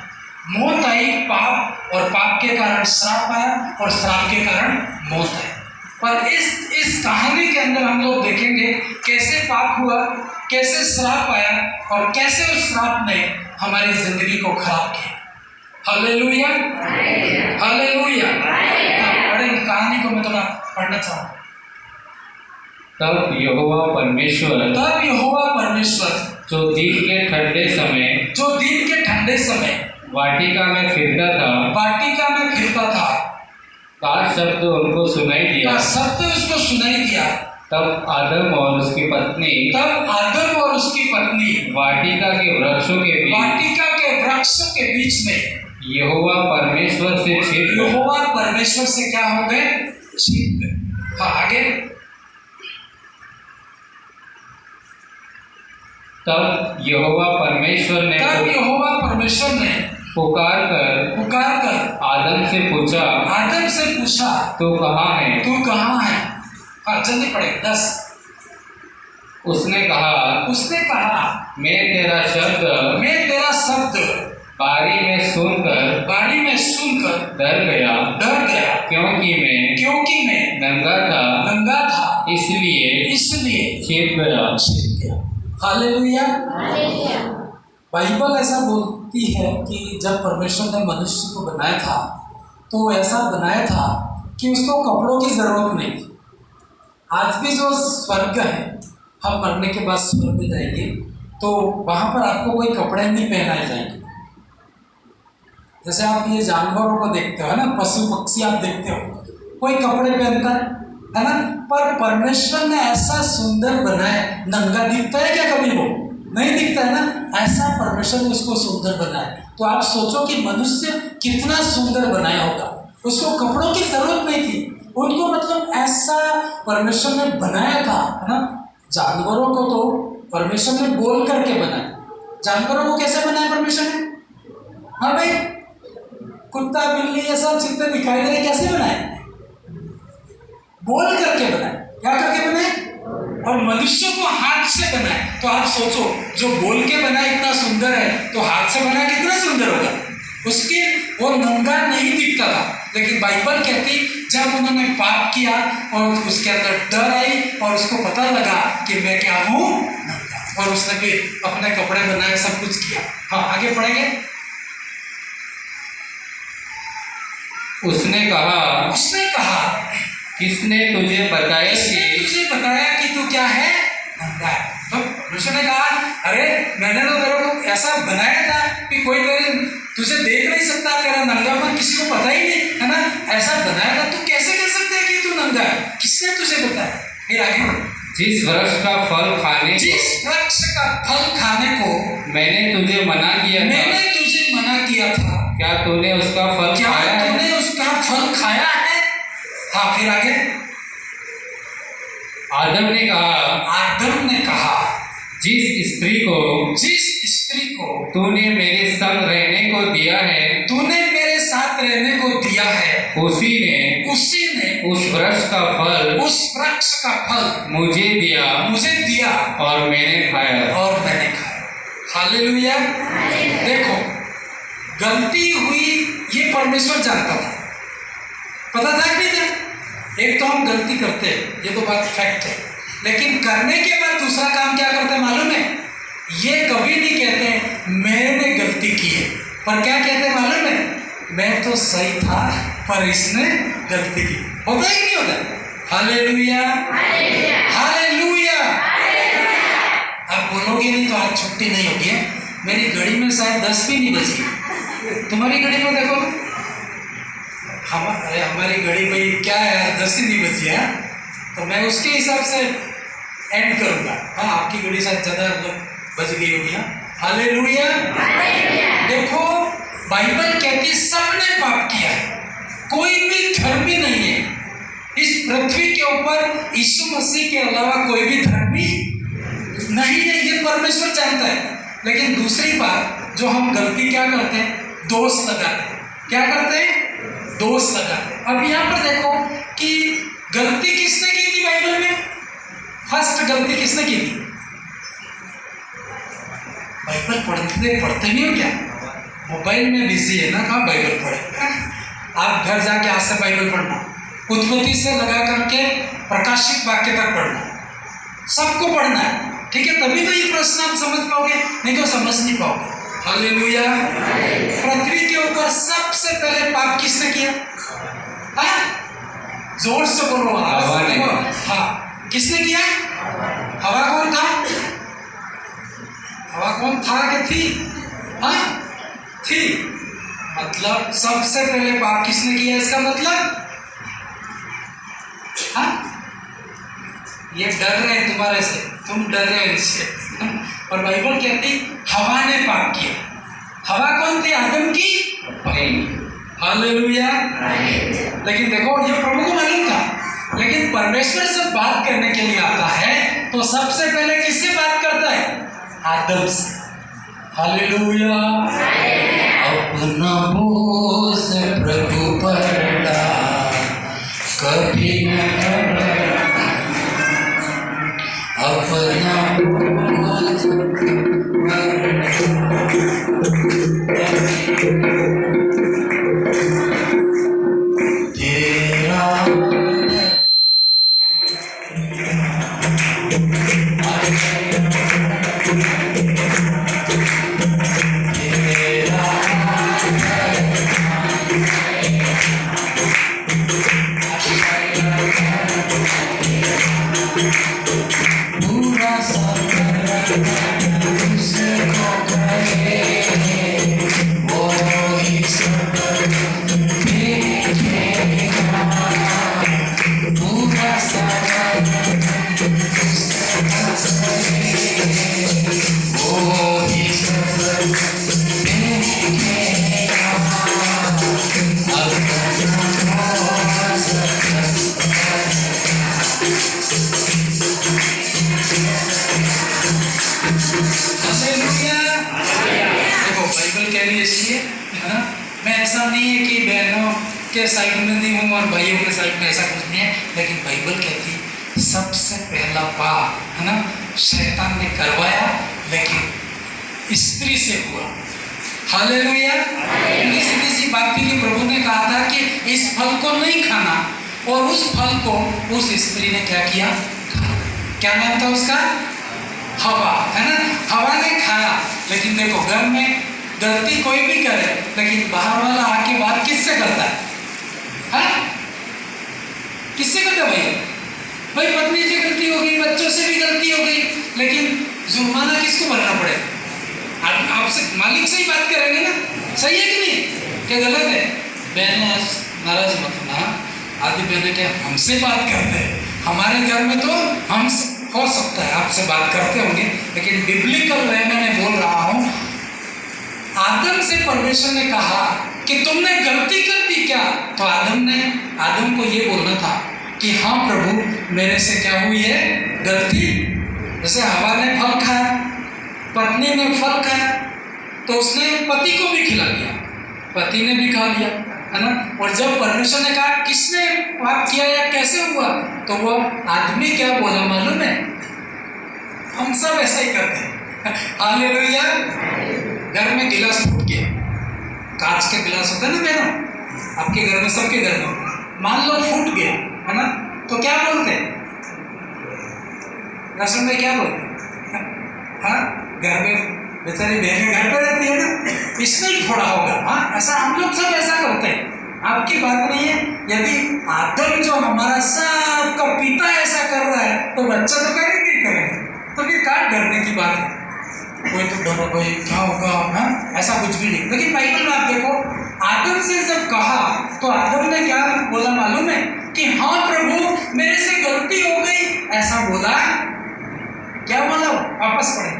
मौत आई पाप, और पाप के कारण श्राप आया, और श्राप के कारण मौत आई। पर इस कहानी के अंदर हम लोग देखेंगे कैसे पाप हुआ, कैसे श्राप आया, और कैसे उस श्राप ने हमारी जिंदगी को खराब किया। Hallelujah, hallelujah. पढ़े कहानी को, मैं थोड़ा पढ़ना चाहूँगा। तब यहोवा परमेश्वर जो दिन के ठंडे समय वाटिका में फिरता था, का शब्द उनको सुनाई दिया। तब आदम और उसकी पत्नी वाटिका के वृक्षों के बीच में यहोवा परमेश्वर से क्या हो गए? छिप गए। हाँ, आगे। तब यहोवा परमेश्वर ने पुकार कर आदम से पूछा, तू कहाँ है? हाँ, जल्दी पढ़े। 10। उसने कहा, मैं तेरा शब्द बारी में सुनकर डर गया, क्योंकि मैं नंगा था, इसलिए छिप गया। हालेलुया। बाइबल ऐसा बोलती है कि जब परमेश्वर ने मनुष्य को बनाया था तो ऐसा बनाया था कि उसको कपड़ों की जरूरत नहीं थी। आज भी जो स्वर्ग है, हम मरने के बाद स्वर्ग में जाएंगे तो वहाँ पर आपको कोई कपड़े नहीं पहनाए जाएंगे। जैसे आप ये जानवरों को देखते हो ना, पशु पक्षी आप देखते हो, कोई कपड़े पहनता है ना? पर परमेश्वर ने ऐसा सुंदर बनाया, नंगा दिखता है क्या कभी? वो नहीं दिखता है ना। ऐसा परमेश्वर ने उसको सुंदर बनाया। तो आप सोचो कि मनुष्य कितना सुंदर बनाया होगा। उसको कपड़ों की जरूरत नहीं थी, उनको मतलब ऐसा परमेश्वर ने बनाया था, है ना। जानवरों को तो परमेश्वर ने बोल करके बनाया। जानवरों को कैसे बनाया परमेश्वर ने? हाँ भाई, कुत्ता बिल्ली ये सब चित्ते दिखाई दे रहे, कैसे बनाए? बोल करके बनाए। क्या करके बनाए? और मनुष्य को हाथ से बनाए। तो आप सोचो, जो बोल के बनाए इतना सुंदर है, तो हाथ से बनाए कितना सुंदर होगा। उसके वो नंगा नहीं दिखता था, लेकिन बाइबल कहती जब उन्होंने पाप किया और उसके अंदर डर आई और उसको पता लगा कि मैं क्या हूँ, और उसने भी अपने कपड़े बनाए, सब कुछ किया। हाँ, आगे पढ़ेंगे। उसने कहा किसने तुझे बताया कि तू क्या है, नंगा है। तो उसने कहा, अरे मैंने तो तेरे को ऐसा बनाया था कि कोई तुझे देख नहीं सकता, तेरा नंगापन किसी को पता ही नहीं, है ना, ऐसा बनाया था। तू कैसे कह सकते हैं कि तू नंगा है? किसने तुझे बताया? फिर आगे, जिस वृक्ष का फल खाने को मैंने तुझे मना किया था, क्या तूने उसका फल खाया है? हाँ, फिर आगे, आदम ने कहा जिस स्त्री को तूने मेरे संग रहने को दिया है, तूने मेरे साथ रहने को दिया है, उसी ने उस वृक्ष का फल मुझे दिया और मैंने खाया। हालेलुया। देखो, गलती हुई ये परमेश्वर जानता था, पता था कि नहीं था? एक तो हम गलती करते हैं, ये तो बात फैक्ट है, लेकिन करने के बाद दूसरा काम क्या करते हैं मालूम है? ये कभी नहीं कहते मैंने गलती की है, पर क्या कहते हैं मालूम है? मैं तो सही था पर इसने गलती की। होता है कि नहीं होता? Hallelujah, hallelujah. आप बोलोगे नहीं तो आज छुट्टी नहीं होगी है। मेरी घड़ी में शायद 10 भी नहीं बजी, तुम्हारी घड़ी में देखो। अरे हमारी घड़ी भाई क्या है यार, 10 ही नहीं बजी है, तो मैं उसके हिसाब से एंड करूंगा। हाँ, आपकी घड़ी शायद ज़्यादा बज गई होगी। हालेलुया। देखो, बाइबल कहती है सबने पाप किया है, कोई भी धर्मी नहीं है इस पृथ्वी के ऊपर। यीशु मसीह के अलावा कोई भी धर्मी नहीं है, ये परमेश्वर जानता है। लेकिन दूसरी बात, जो हम गलती क्या करते हैं? दोष लगाते हैं। क्या करते हैं? दोष लगाते हैं। अब यहाँ पर देखो कि गलती किसने की थी बाइबल में? फर्स्ट गलती किसने की थी? बाइबल पढ़ते नहीं हो क्या? मोबाइल में बिजी है ना, कहाँ बाइबल पढ़े? आप घर जाके आज से बाइबल पढ़ना, उत्पत्ति से लगा करके प्रकाशित वाक्य तक पढ़ना, सबको पढ़ना है, ठीक है? तभी तो ये प्रश्न आप समझ पाओगे, नहीं तो समझ नहीं पाओगे। हालेलुया। पृथ्वी के ऊपर सबसे पहले पाप किसने किया? हाँ, जोर से बोलो। हाँ, किसने किया? हवा कौन था? हवा कौन था कि थी? हाँ, थी। मतलब सबसे पहले पाप किसने किया? इसका मतलब, हाँ, ये डर रहे हैं तुम्हारे से, तुम डर रहे हो इनसे। और बाइबल कहती हवा ने पाप किया। हवा कौन थी? आदम की पत्नी। हालेलुया। लेकिन देखो, ये प्रभु को मालूम था, लेकिन परमेश्वर से बात करने के लिए आता है तो सबसे पहले किससे बात करता है? आदम से। हालेलुया। अपना बोझ प्रभु पर डाल, कभी न अपना बोझ के साइड में नहीं हूँ और भाइयों के साइड में, ऐसा कुछ नहीं है। लेकिन बाइबल कहती सबसे पहला पाप, है ना, शैतान ने करवाया, लेकिन स्त्री से हुआ। हालेलुया। सीधी सी बात थी कि प्रभु ने कहा था कि इस फल को नहीं खाना, और उस फल को उस स्त्री ने क्या किया? क्या नाम था उसका? हवा, है ना? हवा ने खाया। लेकिन देखो, घर में गलती कोई भी करे, लेकिन बाहर वाला आके बात किससे करता है? हाँ, किससे करता है भाई? पत्नी से गलती हो गई, बच्चों से भी गलती हो गई, लेकिन जुर्माना किसको भरना पड़ेगा? आपसे, मालिक से ही बात करेंगे ना। सही है कि नहीं? क्या गलत है? बहनें नाराज मत होना, आदि बहनें क्या हमसे बात करते हैं? हमारे घर में तो हम हो सकता है आपसे बात करते होंगे, लेकिन बिब्लिकल वे में बोल रहा हूँ, आदम से परमेश्वर ने कहा कि तुमने गलती कर दी क्या? तो आदम को ये बोलना था कि हाँ प्रभु, मेरे से क्या हुई है? गलती। जैसे हवा ने फल खाया, पत्नी ने फल खाया, तो उसने पति को भी खिला दिया, पति ने भी खा लिया, है ना? और जब परमेश्वर ने कहा किसने पाप किया या कैसे हुआ, तो वो आदमी क्या बोला मालूम है? हम सब ऐसा ही करते हैं। हालेलुया। घर में गिलास फूट गया, कांच के गिलास होता है ना बहनों, आपके घर में, सबके घर में, मान लो फूट गया, है ना? तो क्या बोलते हैं? रसम में क्या बोलते हैं? हाँ, घर में बेचारी बहनें घर पे रहती है ना, इसने ही फोड़ा होगा। हाँ, ऐसा हम लोग सब ऐसा करते हैं। आपकी बात नहीं है। यदि आदम जो हमारा सबका पिता ऐसा कर रहा है, तो बच्चा तो करेंगे ही करेंगे। तो फिर क्या डरने की बात है? कोई तो डरो भाई, क्या होगा? हाँ, ऐसा कुछ भी नहीं। लेकिन बाइबल में आप देखो, आदम से जब कहा तो आदम ने क्या बोला मालूम है? कि हाँ प्रभु, मेरे से गलती हो गई, ऐसा बोला। क्या बोला? वापस पढ़े।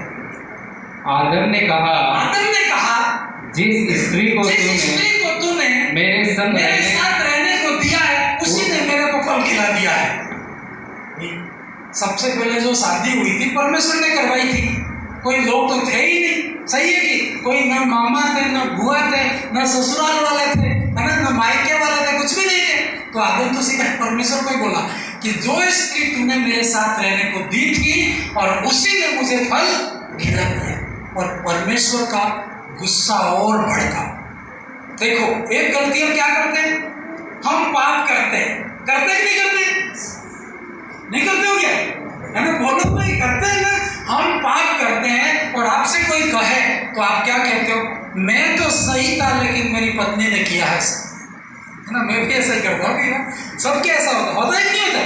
आदम ने कहा जिस स्त्री को तूने मेरे साथ रहने को दिया है, उसी ने मेरे को फल खिला दिया है। सबसे पहले जो शादी हुई थी परमेश्वर ने करवाई थी, कोई लोग तो थे ही नहीं। सही है कि कोई ना मामा थे, ना बुआ थे, ना ससुराल वाले थे, है ना, ना मायके वाले थे, कुछ भी नहीं थे। तो आदम तो सीधा परमेश्वर को ही बोला कि जो स्त्री तूने मेरे साथ रहने को दी थी, और उसी ने मुझे फल खिला दिया। और परमेश्वर का गुस्सा और भड़का। देखो, एक गलती हम क्या करते हैं? हम पाप करते हैं। करते कि नहीं करते? नहीं करते हो क्या? है ना? बोलो भाई, करते हैं ना? हम पाप करते हैं, और आपसे कोई कहे तो आप क्या कहते हो? मैं तो सही था, लेकिन मेरी पत्नी ने किया है, है ना? मैं भी ऐसा ही करता हूँ। सबके ऐसा होता है कि नहीं होता?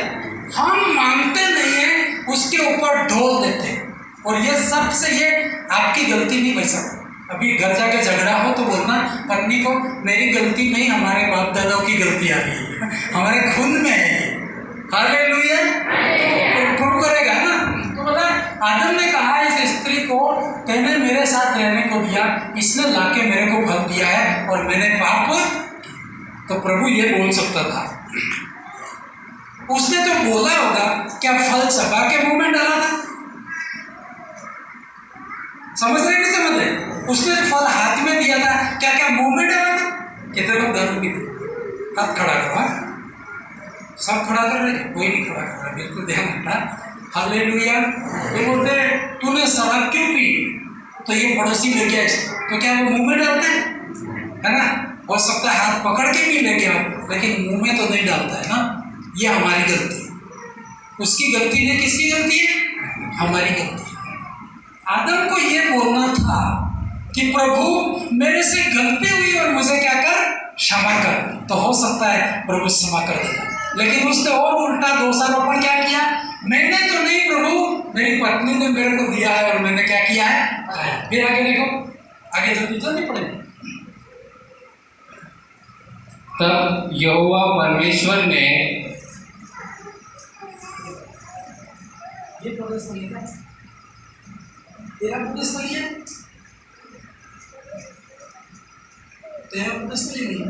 हम मानते नहीं है, उसके ऊपर ढोल देते हैं। और ये सबसे, ये आपकी गलती नहीं भाई साहब। अभी घर जाके झगड़ा हो तो बोलना पत्नी को, मेरी गलती नहीं, हमारे बाप दादाओं की गलती आ रही है, हमारे खून में है ये। हालेलुया। तो करेगा ना? तो बोला, आदम ने कहा इस स्त्री को, तेने मेरे साथ रहने को दिया, इसने लाके मेरे को फल दिया है, और मैंने पाप। तो प्रभु ये बोल सकता था, उसने तो बोला होगा, क्या फल चबा के मुंह में डाला था? समझ रहे नहीं समझ रहे? उसने फल हाथ में दिया था, क्या क्या मुंह में डाला था? कितने लोग दारू पीते? हाथ खड़ा करो। सब खड़ा कर रहे, कोई नहीं खड़ा कर रहा, बिल्कुल ध्यान रखना। हालेलुया। ये बोलते तूने शराब क्यों पी? तो ये पड़ोसी लेके आए, तो क्या वो मुंह में डालते हैं? है ना? हो सकता है हाथ पकड़ के भी लेके आओ, लेकिन मुंह में तो नहीं डालता है ना। ये हमारी गलती है। उसकी गलती नहीं, किसकी गलती है? हमारी गलती है। आदम को ये बोलना था कि प्रभु, मेरे से गलती हुई और मुझे क्या कर? क्षमा कर। तो हो सकता है प्रभु क्षमा कर देता, लेकिन उसने और उल्टा दोषारोपण क्या किया? मैंने तो नहीं प्रभु, मेरी पत्नी ने मेरे को दिया है, और मैंने क्या किया है? खाया। फिर आगे देखो, आगे जल्दी पढ़ेंगे। तब यहोवा परमेश्वर ने, ये पद सही है, तेरा पद सही है, तेरा पद सही नहीं है,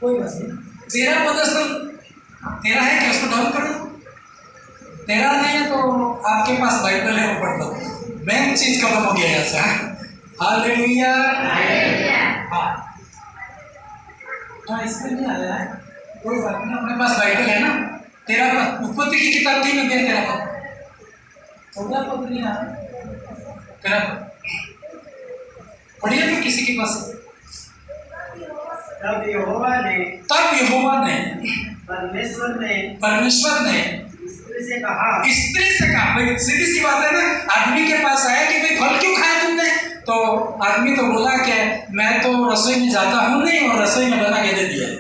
कोई बात नहीं। तेरा पद तेरा है क्या? उसको डाउन कर दो। तेरा नहीं है तो आपके पास बाइबल है, वो पढ़ लो। मेन चीज खत्म हो गया यहाँ से। हालेलुया। हाँ, इसमें नहीं आया है, कोई बात नहीं, अपने पास बाइबल है ना। तेरा उत्पत्ति की किताब 3 अध्याय 13 पद, 14 पद नहीं आया, 13 पद पढ़िए तो किसी के पास। तब यहोवा ने परमेश्वर ने स्त्री से कहा, भाई सीधी सी बात है ना, आदमी के पास आया कि भाई फल क्यों खाया तुमने, तो आदमी तो बोला कि मैं तो रसोई में जाता हूँ नहीं और रसोई में बना के दे दिया है।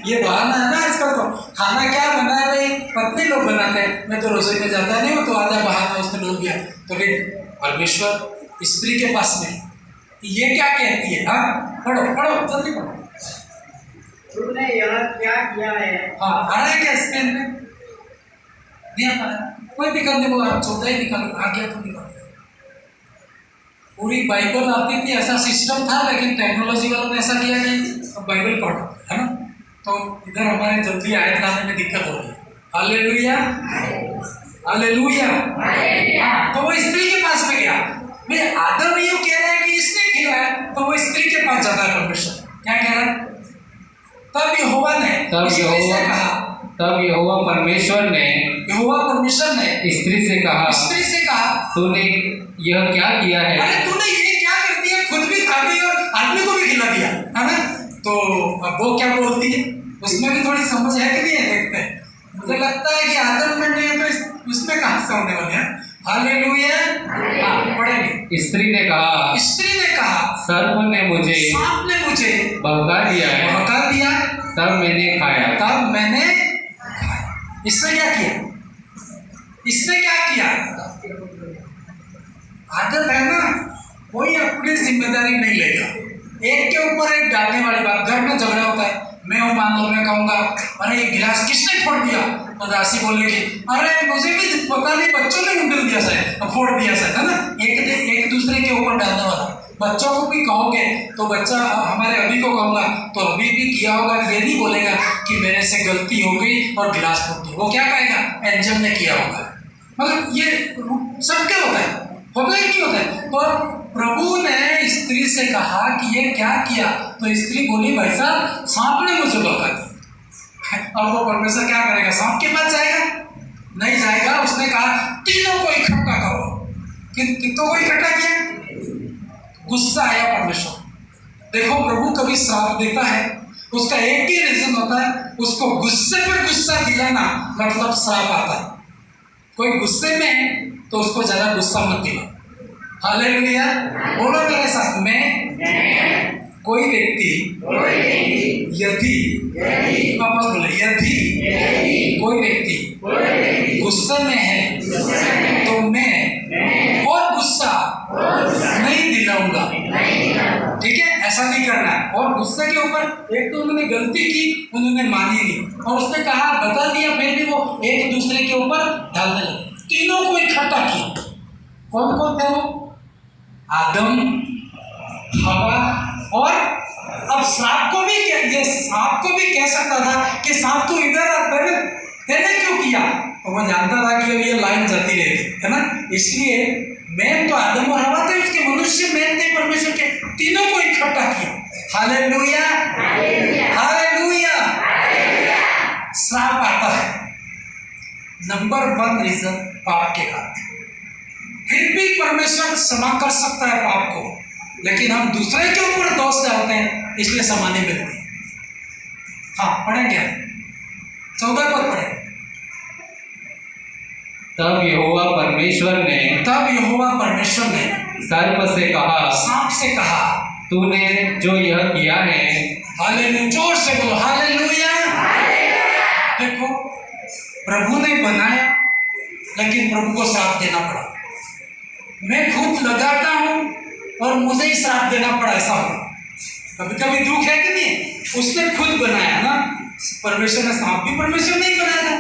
ये बहाना है ना आजकल, तो खाना क्या बना है भाई, पत्नी लोग बनाते हैं, मैं तो रसोई में जाता नहीं हूँ, तो आधा बहाना उसने बोल दिया। तो फिर परमेश्वर स्त्री के पास में ये क्या कहती है, हाँ पढ़ो पढ़ो जल्दी पढ़ो। तूने यह क्या किया है? हाँ आ रहा है क्या स्क्रीन में, नहीं आ पा रहा, कोई दिक्कत नहीं, वो आप 14 ही निकालो, आ गया तो निकाल। पूरी बाइबल आती थी, ऐसा सिस्टम था, लेकिन टेक्नोलॉजी वालों ने ऐसा किया नहीं, तो बाइबल पढ़ो, है ना। तो इधर हमारे जल्दी आयत लाने में दिक्कत होगी। Hallelujah hallelujah. हाँ, तो वो स्त्री के पास में गया, मैं आदम ये कह रहा है कि इसने खिलाया, तो वो स्त्री के पास जाता है परमेश्वर, क्या कह रहा है, तब यहोवा परमेश्वर ने स्त्री से कहा, तूने यह क्या किया है? अरे तूने ये क्या कर दिया, खुद भी खा गई और आदमी को भी खिला दिया, है ना। तो अब वो क्या बोलती है, उसमें भी थोड़ी समझ है कि नहीं है, देखते हैं। मुझे लगता है कि आदम में नहीं है तो उसमें कहाँ से होने वाले हैं। हालेलुया। हाँ पढ़ेंगे। स्त्री ने कहा, सांप ने मुझे बहका दिया, तब मैंने खाया। इसने क्या किया, आदत है ना, कोई अपनी जिम्मेदारी नहीं लेगा, एक के ऊपर एक डालने वाली बात। घर में झगड़ा होता है, मैं हूँ मान लो, मैं कहूँगा अरे ये गिलास किसने फोड़ दिया, तो दासी बोलेगी अरे मुझे भी पता नहीं, बच्चों ने उंगल दिया शायद, फोड़ दिया शायद, है ना। एक दूसरे के ऊपर डालने वाला। बच्चों को भी कहोगे तो बच्चा, हमारे अभी को कहूँगा तो अभी भी किया होगा, ये नहीं बोलेगा कि मेरे से गलती हो गई और गिलास फूट गया, वो क्या कहेगा, एंजल ने किया होगा। मतलब ये सबके होता है, होता है, क्यों होता है। तो प्रभु ने स्त्री से कहा कि ये क्या किया, तो स्त्री बोली भाई साहब सांप ने मुझे बहका दिया। और वो परमेश्वर क्या करेगा, सांप के पास जाएगा, नहीं जाएगा। उसने कहा तीनों को इकट्ठा करो, कितनों को इकट्ठा किया, गुस्सा आया परमेश्वर। देखो प्रभु कभी श्राप देता है, उसका एक ही रीजन होता है, उसको गुस्से पर गुस्सा दिलाना, मतलब श्राप आता है। कोई गुस्से में है तो उसको ज्यादा गुस्सा मत दिला। हालेलुया, बोलो मेरे साथ में, कोई व्यक्ति यदि कोई व्यक्ति गुस्से में है तो मैं और गुस्सा नहीं दिलाऊंगा, ठीक है, ऐसा नहीं करना है। और गुस्से के ऊपर, एक तो उन्होंने गलती की, उन्होंने मानी नहीं, और उसने कहा बता दिया, फिर भी वो एक दूसरे के ऊपर डालने लगे, तीनों को इकट्ठा किया। कौन कौन थे वो, आदम, हवा, और अब सांप को भी, ये सांप को भी कह सकता था कि सांप तू इधर आ, मैंने क्यों किया, तो वो जानता था कि ये लाइन जाती रहेगी, है ना। इसलिए मैन तो आदम और हवा थे, उसके मनुष्य मैन थे परमेश्वर के, तीनों को इकट्ठा किया। Hallelujah hallelujah. श्राप आता है नंबर 1 रीजन पाप के कारण। फिर भी परमेश्वर क्षमा कर सकता है पाप को, लेकिन हम दूसरे के ऊपर दोष डालते हैं, इसलिए क्षमा नहीं मिलती। हाँ पढ़ेंगे 14 पद पढ़ेंगे। तब यहोवा परमेश्वर ने सर्प से कहा, तूने जो यह किया है। हालेलुया, जोर से बोलो हालेलुया। देखो प्रभु ने बनाया, लेकिन प्रभु को श्राप देना पड़ा। मैं खुद लगाता हूं और मुझे ही श्राप देना पड़ा, ऐसा हो कभी कभी दुख है कि नहीं। उसने खुद बनाया ना, परमेश्वर ने, सांप भी परमेश्वर ने ही बनाया था,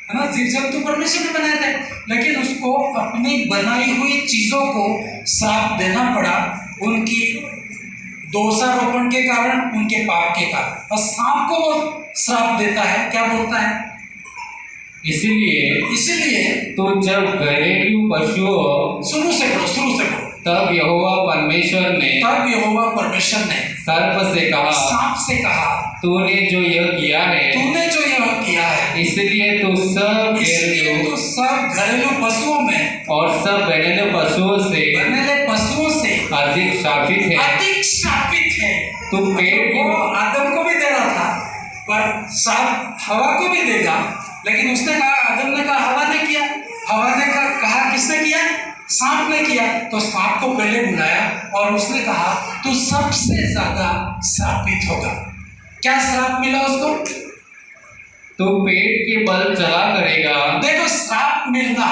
है ना, जीव जंतु परमेश्वर ने बनाया था, लेकिन उसको अपनी बनाई हुई चीजों को श्राप देना पड़ा, उनकी दोषारोपण के कारण, उनके पाप के कारण। और सांप को वो श्राप देता है, क्या बोलता है, इसीलिए तो जब घरेलू पशुओं, शुरू से पढ़ो। तब यहोवा परमेश्वर ने सर्प से कहा, तूने जो यह किया है, इसलिए तो सब घरेलू पशुओं में और सब घरेलू पशुओं से अधिक शापित है। तू पेड़ को आदम को भी दे रहा था, पर श्राप हवा को भी देगा, लेकिन उसने कहा, आदम ने कहा हवा ने किया, हवा ने कहा किसने किया? सांप ने किया। तो सांप को पहले बुलाया और उसने कहा तू सबसे ज्यादा श्रापित होगा। क्या श्राप मिला उसको? तू पेट के बल चला करेगा। देखो, श्राप मिलना,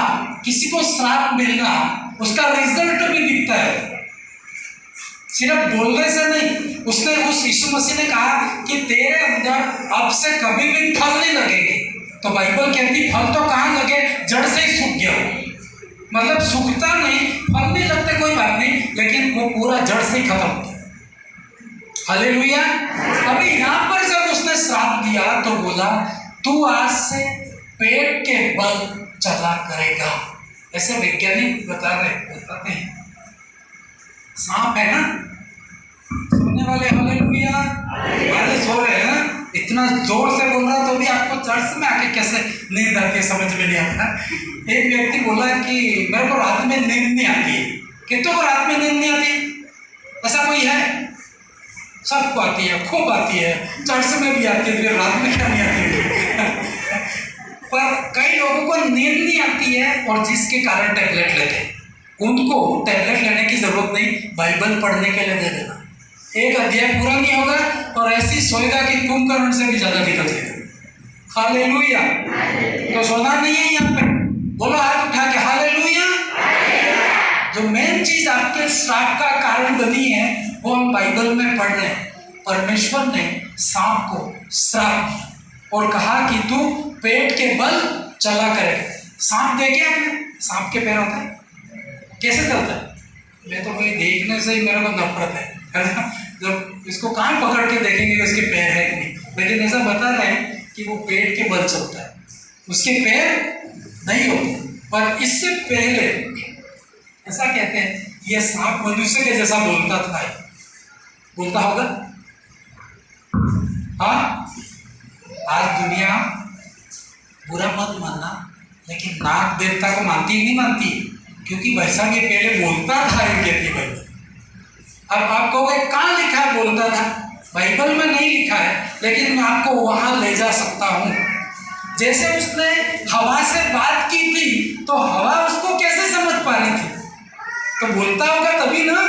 किसी को श्राप मिलना, उसका रिजल्ट भी दिखता है, सिर्फ बोलने से नहीं। उसने उस यीशु मसीह ने कहा कि तेरे अंदर अब से कभी भी फल नहीं लगेंगे। तो बाइबल कहती फल तो कहाँ लगे, जड़ से ही सूख गया हो। मतलब सूखता नहीं, फल नहीं लगते कोई बात नहीं, लेकिन वो पूरा जड़ से ही खत्म हो गया। हालेलुया। अभी यहाँ पर जब उसने श्राप दिया तो बोला तू आज से पेट के बल चला करेगा। ऐसे वैज्ञानिक बताते हैं। सांप है ना, सोने वाले हालेलुया, अरे सो रहे हैं ना, इतना जोर से बोल रहा तो भी आपको चर्च में आके कैसे नींद आती है समझ में नहीं आता। एक व्यक्ति बोला कि मेरे को रात में नींद नहीं आती है। कितनों को रात में नींद नहीं आती? ऐसा कोई है? सबको आती है, खूब आती है, चर्च में भी आती है, फिर रात में क्या नहीं आती? पर कई लोगों को नींद नहीं आती है और जिसके कारण टैबलेट लेते हैं। उनको टैबलेट लेने की जरूरत नहीं, बाइबल पढ़ने के लिए दे देना। एक अध्याय पूरा नहीं होगा और ऐसी सोएगा कि कुंभकर्ण से भी ज्यादा दिक्कत है। हालेलुया। तो सोना नहीं है यहाँ पे, बोलो हाथ उठा के हालेलुया। जो मेन चीज आपके श्राप का कारण बनी है वो हम बाइबल में पढ़ रहे हैं। परमेश्वर ने सांप को श्राप दिया और कहा कि तू पेट के बल चला करेगा। सांप देखे आपने? सांप के पैर होता है, कैसे चलता है? मैं तो वही देखने से ही मेरे को नफरत है ना। जब इसको कहाँ पकड़ के देखेंगे कि उसके पैर है कि नहीं, लेकिन ऐसा बता रहे हैं कि वो पेट के बल चलता है, उसके पैर नहीं होते। पर इससे पहले ऐसा कहते हैं ये सांप मनुष्य के जैसा बोलता था, बोलता होगा। हाँ, आज दुनिया बुरा मत मानना, लेकिन नाग देवता को मानती ही नहीं मानती, क्योंकि वैसा ये पहले बोलता था, ये कहती बाइबल। अब आप कहोगे कहाँ लिखा है बोलता था? बाइबल में नहीं लिखा है, लेकिन मैं आपको वहां ले जा सकता हूँ। जैसे उसने हवा से बात की थी तो हवा उसको कैसे समझ पा रही थी? तो बोलता होगा तभी ना,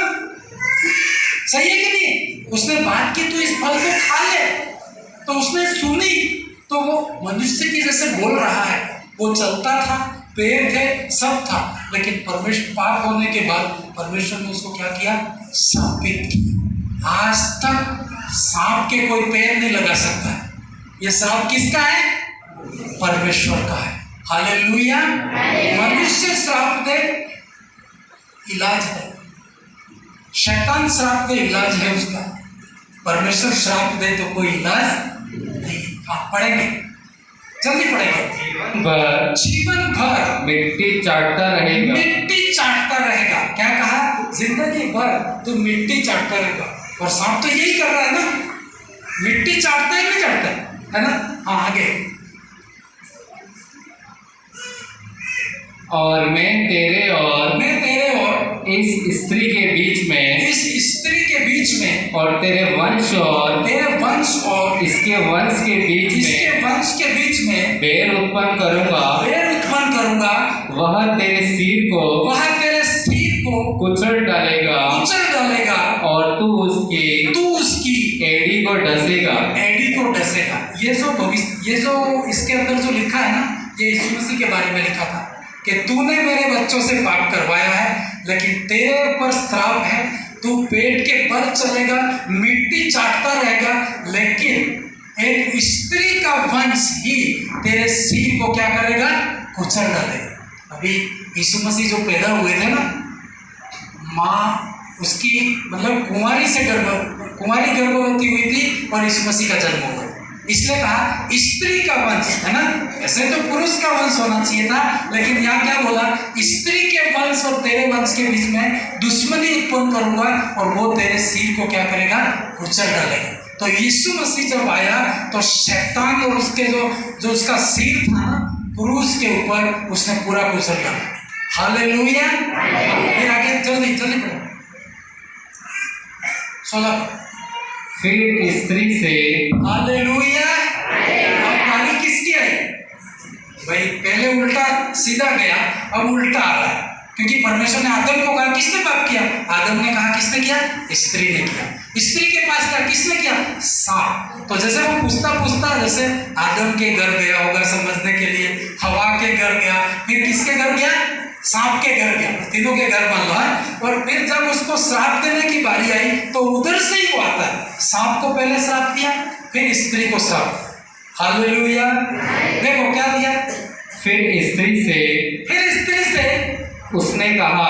सही है कि नहीं? उसने बात की तू इस फल को खा ले, तो उसने सुनी, तो वो मनुष्य की जैसे बोल रहा है। वो चलता था, पैर थे, सब था, लेकिन परमेश्वर पाप होने के बाद परमेश्वर ने उसको क्या किया? श्रापित किया। आज तक सांप के कोई पैर नहीं लगा सकता। ये श्राप किसका है? परमेश्वर का है। हालेलुया। मनुष्य श्राप दे, इलाज है। शैतान श्राप दे, इलाज है उसका। परमेश्वर श्राप दे तो कोई इलाज नहीं। हाँ, पढ़ेंगे, जल्दी पढ़ेंगे। जीवन भर मिट्टी चाटता रहेगा। मिट्टी चाटता रहेगा। क्या कहा? जिंदगी भर तू मिट्टी चाटता रहेगा। और सांप तो यही कर रहा है ना, मिट्टी चाटता है, नहीं चाटता है ना? हाँ, आगे। और मैं तेरे और इस स्त्री के बीच में और तेरे वंश और इसके वंश के बीच में बैर उत्पन्न करूंगा। वह तेरे सिर को कुचल डालेगा और तू उसकी एड़ी को डसेगा। ये जो इसके अंदर जो लिखा है ना, ये यीशु मसीह के बारे में लिखा था कि तूने मेरे बच्चों से पाप करवाया है, लेकिन तेरे ऊपर श्राप है। तू पेट के बल चलेगा, मिट्टी चाटता रहेगा, लेकिन एक स्त्री का वंश ही तेरे सिर को क्या करेगा? कुचल डालेगा। अभी यीशु मसीह जो पैदा हुए थे ना, माँ उसकी मतलब कुंवारी गर्भवती हुई थी और यीशु मसीह का जन्म हुआ। इसलिए कहा स्त्री का वंश, है ना? ऐसे तो पुरुष का वंश होना चाहिए था, लेकिन यहाँ क्या बोला? स्त्री के वंश और तेरे वंश के बीच में दुश्मनी उत्पन्न करूंगा और वो तेरे सिर को क्या करेगा? कुचल डालेगा। तो यीशु मसीह जब आया तो शैतान और उसके जो उसका सिर था ना, क्रूस के ऊपर उसने पूरा कुचल डाला। हालेलुया। फिर आगे जल्दी पढ़ो 16। फिर स्त्री से हालेलुया। सीधा गया, अब उल्टा आ रहा है, क्योंकि परमेश्वर ने आदम को कहा, किसने पाप किया? आदम ने कहा, किसने किया? स्त्री ने किया। स्त्री के पास गया, किसने किया? सांप। तो जैसे वो पूछता जैसे आदम के घर गया होगा समझने के लिए, हवा के घर गया, फिर किसके घर गया? सांप के घर गया, तीनों के घर मान लो है। और फिर जब उसको श्राप देने की बारी आई तो उधर से ही वो आता है, सांप को पहले श्राप दिया, फिर स्त्री को श्राप। हालेलुया। देखो क्या दिया, फिर स्त्री से उसने कहा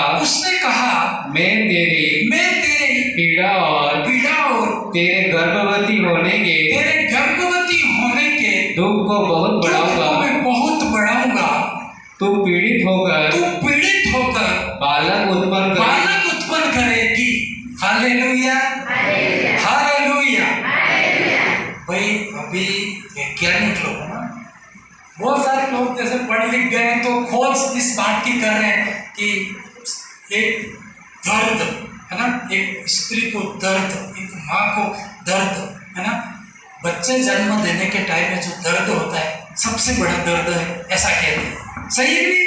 मैं तेरी पीड़ा और तेरे गर्भवती होने के दुख को बहुत बढ़ाऊंगा। तू पीड़ित होकर बालक उत्पन्न करेगी। Hallelujah, hallelujah. भाई अभी वैज्ञानिक लोग है ना, बहुत सारे लोग जैसे पढ़ लिख गए तो खोज इस बात की कर रहे हैं कि एक दर्द है ना, एक स्त्री को दर्द, एक माँ को दर्द है ना, बच्चे जन्म देने के टाइम में जो दर्द होता है सबसे बड़ा दर्द है, ऐसा कहते हैं। सही है कि नहीं?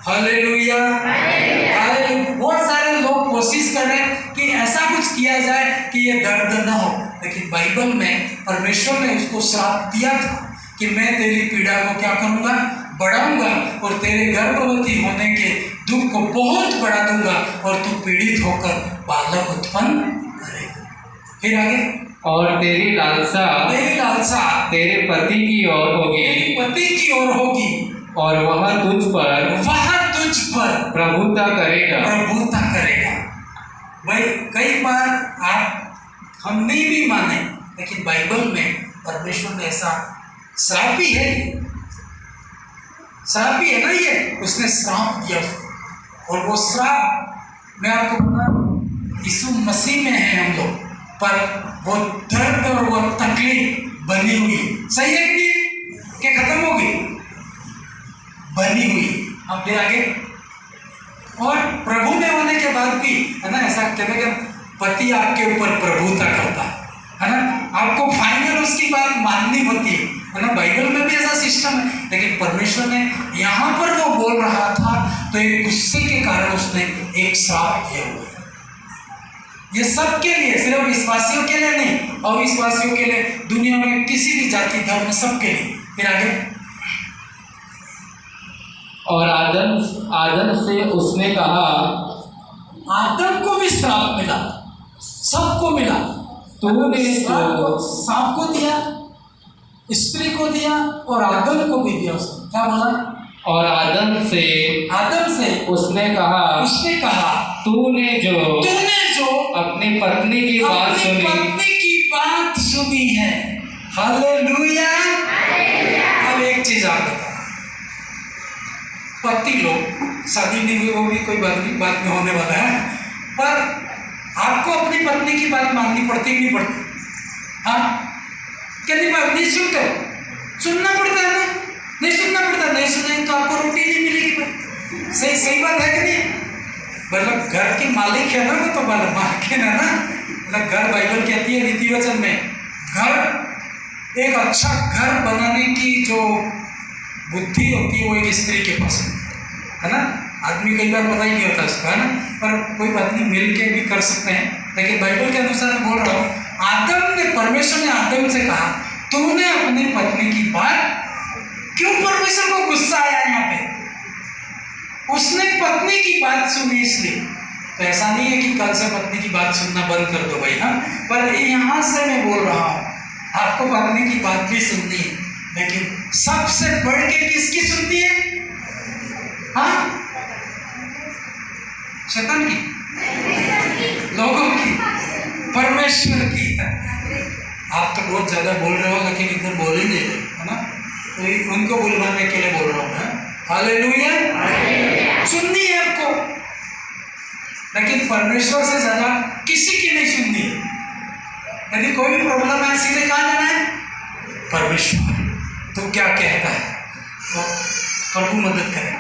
Hallelujah, hallelujah. बहुत सारे लोग कोशिश कर रहे हैं कि ऐसा कुछ किया जाए कि ये दर्द न हो, लेकिन बाइबल में परमेश्वर ने उसको श्राप दिया था कि मैं तेरी पीड़ा को क्या करूँगा? बढ़ाऊंगा, और तेरे गर्भवती होने के दुख को बहुत बढ़ा दूंगा, और तू पीड़ित होकर बालक उत्पन्न करेगा। फिर आगे, और तेरी लालसा तेरे पति की ओर होगी और वह तुझ पर प्रभुता करेगा। भाई कई बार हम नहीं भी माने, लेकिन बाइबल में परमेश्वर ने ऐसा श्राप ही है ना, ये उसने श्राप दिया उसको। और वो श्राप मैं आपको बता, यीशु मसीह में है हम लोग, पर वो दर्द और वो तकलीफ बनी हुई, सही है कि खत्म हो गई? बनी हुई। हम फिर आगे, और प्रभु में होने के बाद भी है ना, ऐसा कहते हैं कि पति आपके ऊपर प्रभुता करता है ना, आपको फाइनल उसकी बात माननी होती है ना। बाइबल में भी ऐसा सिस्टम है, लेकिन परमेश्वर ने यहाँ पर वो बोल रहा था तो एक गुस्से के कारण उसने एक श्राप दिया हुआ है। ये सबके लिए, सिर्फ विश्वासियों के लिए नहीं, अविश्वासियों के लिए, दुनिया में किसी भी जाति धर्म, सबके लिए। फिर आगे, और आदम से उसने कहा, आदम को भी श्राप मिला, सबको मिला। तूने सांप को दिया, स्त्री को दिया, और आदम को भी दिया। उसने क्या बोला? और आदम से उसने कहा तूने जो अपनी पत्नी की बात सुनी है। हालेलुया। अब एक चीज आप बता, पति लोग, शादी नहीं हुई वो भी कोई बात नहीं, बात में होने वाला है, पर आपको अपनी पत्नी की बात माननी पड़ती कि नहीं पड़ती? हाँ, कहती बात नहीं सुनते हो, सुनना पड़ता है ना, नहीं सुनना पड़ता, नहीं सुने तो आपको रोटी नहीं मिलेगी। सही बात है कि नहीं? मतलब घर की मालिक है ना वो, तो मालिक है ना, मतलब घर, बाइबल कहती है रीति वचन में, घर, एक अच्छा घर बनाने की जो बुद्धि होती है वो एक स्त्री के पास है ना। आदमी कई बार पता ही नहीं होता उसका, है ना, पर कोई बात नहीं, मिल के भी कर सकते हैं। लेकिन बाइबल के अनुसार मैं बोल रहा हूँ, परमेश्वर ने आदम से कहा तूने अपनी पत्नी की बात, क्यों परमेश्वर को गुस्सा आया यहाँ पे? उसने पत्नी की बात सुनी इसलिए। तो ऐसा नहीं है कि कल से पत्नी की बात सुनना बंद कर दो भाई, हाँ, पर यहाँ से मैं बोल रहा हूँ आपको पत्नी की बात भी सुननी है, लेकिन सबसे बढ़ के किसकी सुनती है? हाँ, शैतान की, लोगों की, परमेश्वर की। आप तो बहुत ज्यादा बोल रहे हो, लेकिन इधर बोल ही नहीं रहे, है ना, तो उनको बुलवाने के लिए बोल रहा हूँ। हालेलुया। सुननी है आपको, लेकिन परमेश्वर से ज्यादा किसी की नहीं सुननी है। यदि कोई भी प्रॉब्लम है, सीधे कहाँ जाना है? परमेश्वर, तू क्या कहता है, तो प्रभु मदद करे।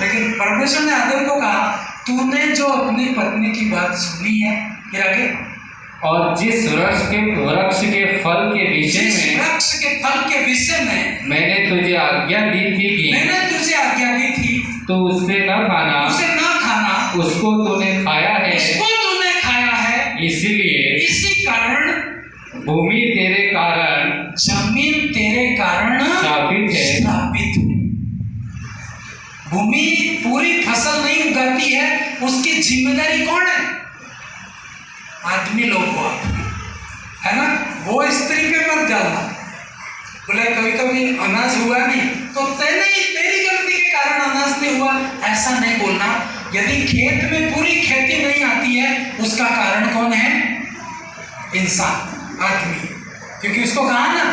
लेकिन परमेश्वर ने आदम को कहा तूने जो अपनी पत्नी की बात सुनी है, फिर आगे, और जिस वृक्ष के फल के विषय में मैंने तुझे आज्ञा दी थी तो उससे न खाना, उसे ना खाना, उसको तूने खाया है, उसको तूने खाया है, इसलिए इसी कारण भूमि तेरे कारण जमीन तेरे कारण श्रापित है। श्रापित है। भूमि पूरी फसल नहीं उगाती है, उसकी जिम्मेदारी कौन है? आदमी लोग को, है ना? वो स्त्री पे मत डालना। बोले कभी कभी अनाज हुआ नहीं तो तेरी गलती के कारण अनाज नहीं हुआ, ऐसा नहीं बोलना। यदि खेत में पूरी खेती नहीं आती है, उसका कारण कौन है? इंसान, आदमी। क्योंकि उसको कहा ना,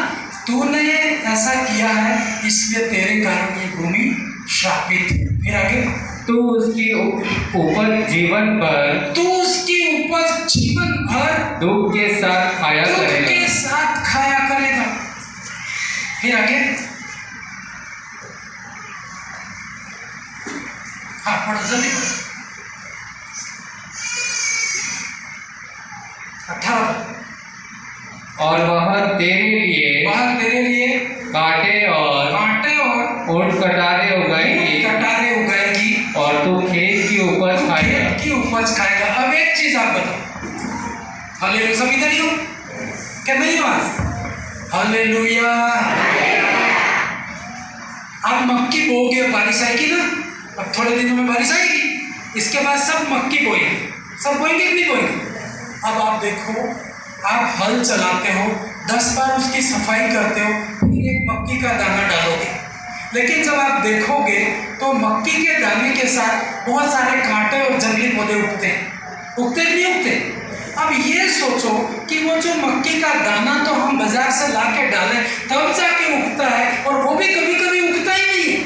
तूने ऐसा किया है इसलिए तेरे कारण ये भूमि श्रापित है। फिर आगे, तू उसकी उपज जीवन भर, तू उसकी उपज जीवन भर दुख के साथ खाया दुख करेगा। के साथ खाया करेगा। फिर आगे, हाँ पढ़ो, जल्दी पढ़ो। 18। और वह तेरे लिए कांटे और ऊंट कटारे उगाएगी, और तू खेत की उपज खाएगा। खेत की उपज खाएगा। अब एक चीज आप बताओ, हालेलुया, सब इधर ही हो क्या? नहीं हो? हालेलुया। अब मक्की बोओगे, बारिश आएगी ना, अब थोड़े दिनों में बारिश आएगी, इसके बाद सब मक्की बोएंगे। सब बोएंगे कि नहीं बोएंगे? अब आप देखो, आप हल चलाते हो, 10 बार उसकी सफाई करते हो, फिर एक मक्की का दाना डालोगे। लेकिन जब आप देखोगे तो मक्की के दाने के साथ बहुत सारे कांटे और जंगली पौधे उगते हैं। उगते कि नहीं उगते? अब ये सोचो कि वो जो मक्की का दाना तो हम बाजार से ला के डालें तब जाके उगता है, और वो भी कभी कभी उगता ही नहीं है।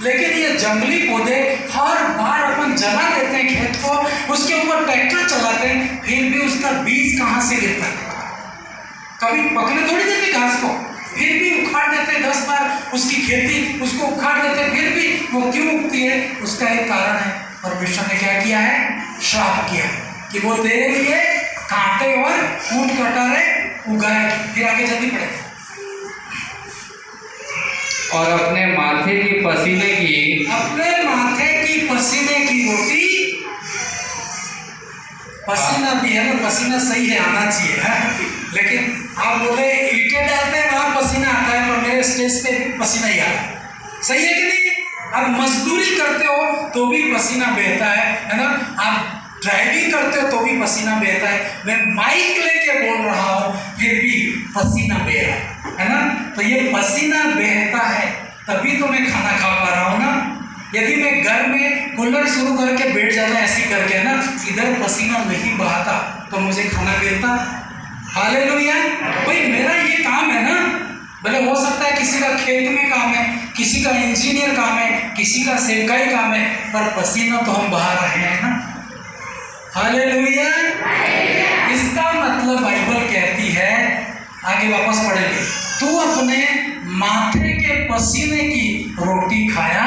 लेकिन ये जंगली पौधे हर बार अपन जला देते हैं खेत को, उसके ऊपर ट्रैक्टर चलाते हैं, फिर भी उसका बीज कहाँ से गिरता है? कभी पकने थोड़ी देते घास को, फिर भी उखाड़ देते हैं 10 बार उसकी खेती, उसको उखाड़ देते हैं, फिर भी वो क्यों उगती है? उसका एक कारण है, परमेश्वर ने क्या किया है? श्राप किया है कि वो तेरे लिए कांटे और ऊंट कटारे उगाएगी। फिर आगे जल्दी पढ़े। और अपने माथे की पसीने की रोटी, पसीना भी है ना, पसीना सही है, आना चाहिए है? लेकिन आप बोले ईंटें डालते हैं वहां पसीना आता है, पर मेरे स्टेज पे भी पसीना ही आता है। सही है कि नहीं? आप मजदूरी करते हो तो भी पसीना बहता है ना? आप ड्राइविंग करते हो तो भी पसीना बहता है। मैं माइक लेके बोल रहा हूँ फिर भी पसीना बह रहा है ना? तो ये पसीना बहता है तभी तो मैं खाना खा पा रहा हूँ ना। यदि मैं घर में कूलर शुरू करके बैठ जाता ऐसी करके ना, इधर पसीना नहीं बहाता तो मुझे खाना मिलता? हालेलुया। भाई मेरा ये काम है ना, भले हो सकता है किसी का खेत में काम है, किसी का इंजीनियर काम है, किसी का सेवकाई काम है, पर पसीना तो हम बहा रहे हैं ना। हालेलुया। इसका मतलब बाइबल कहती है, आगे वापस पढ़ेंगे, तू अपने माथे के पसीने की रोटी खाया,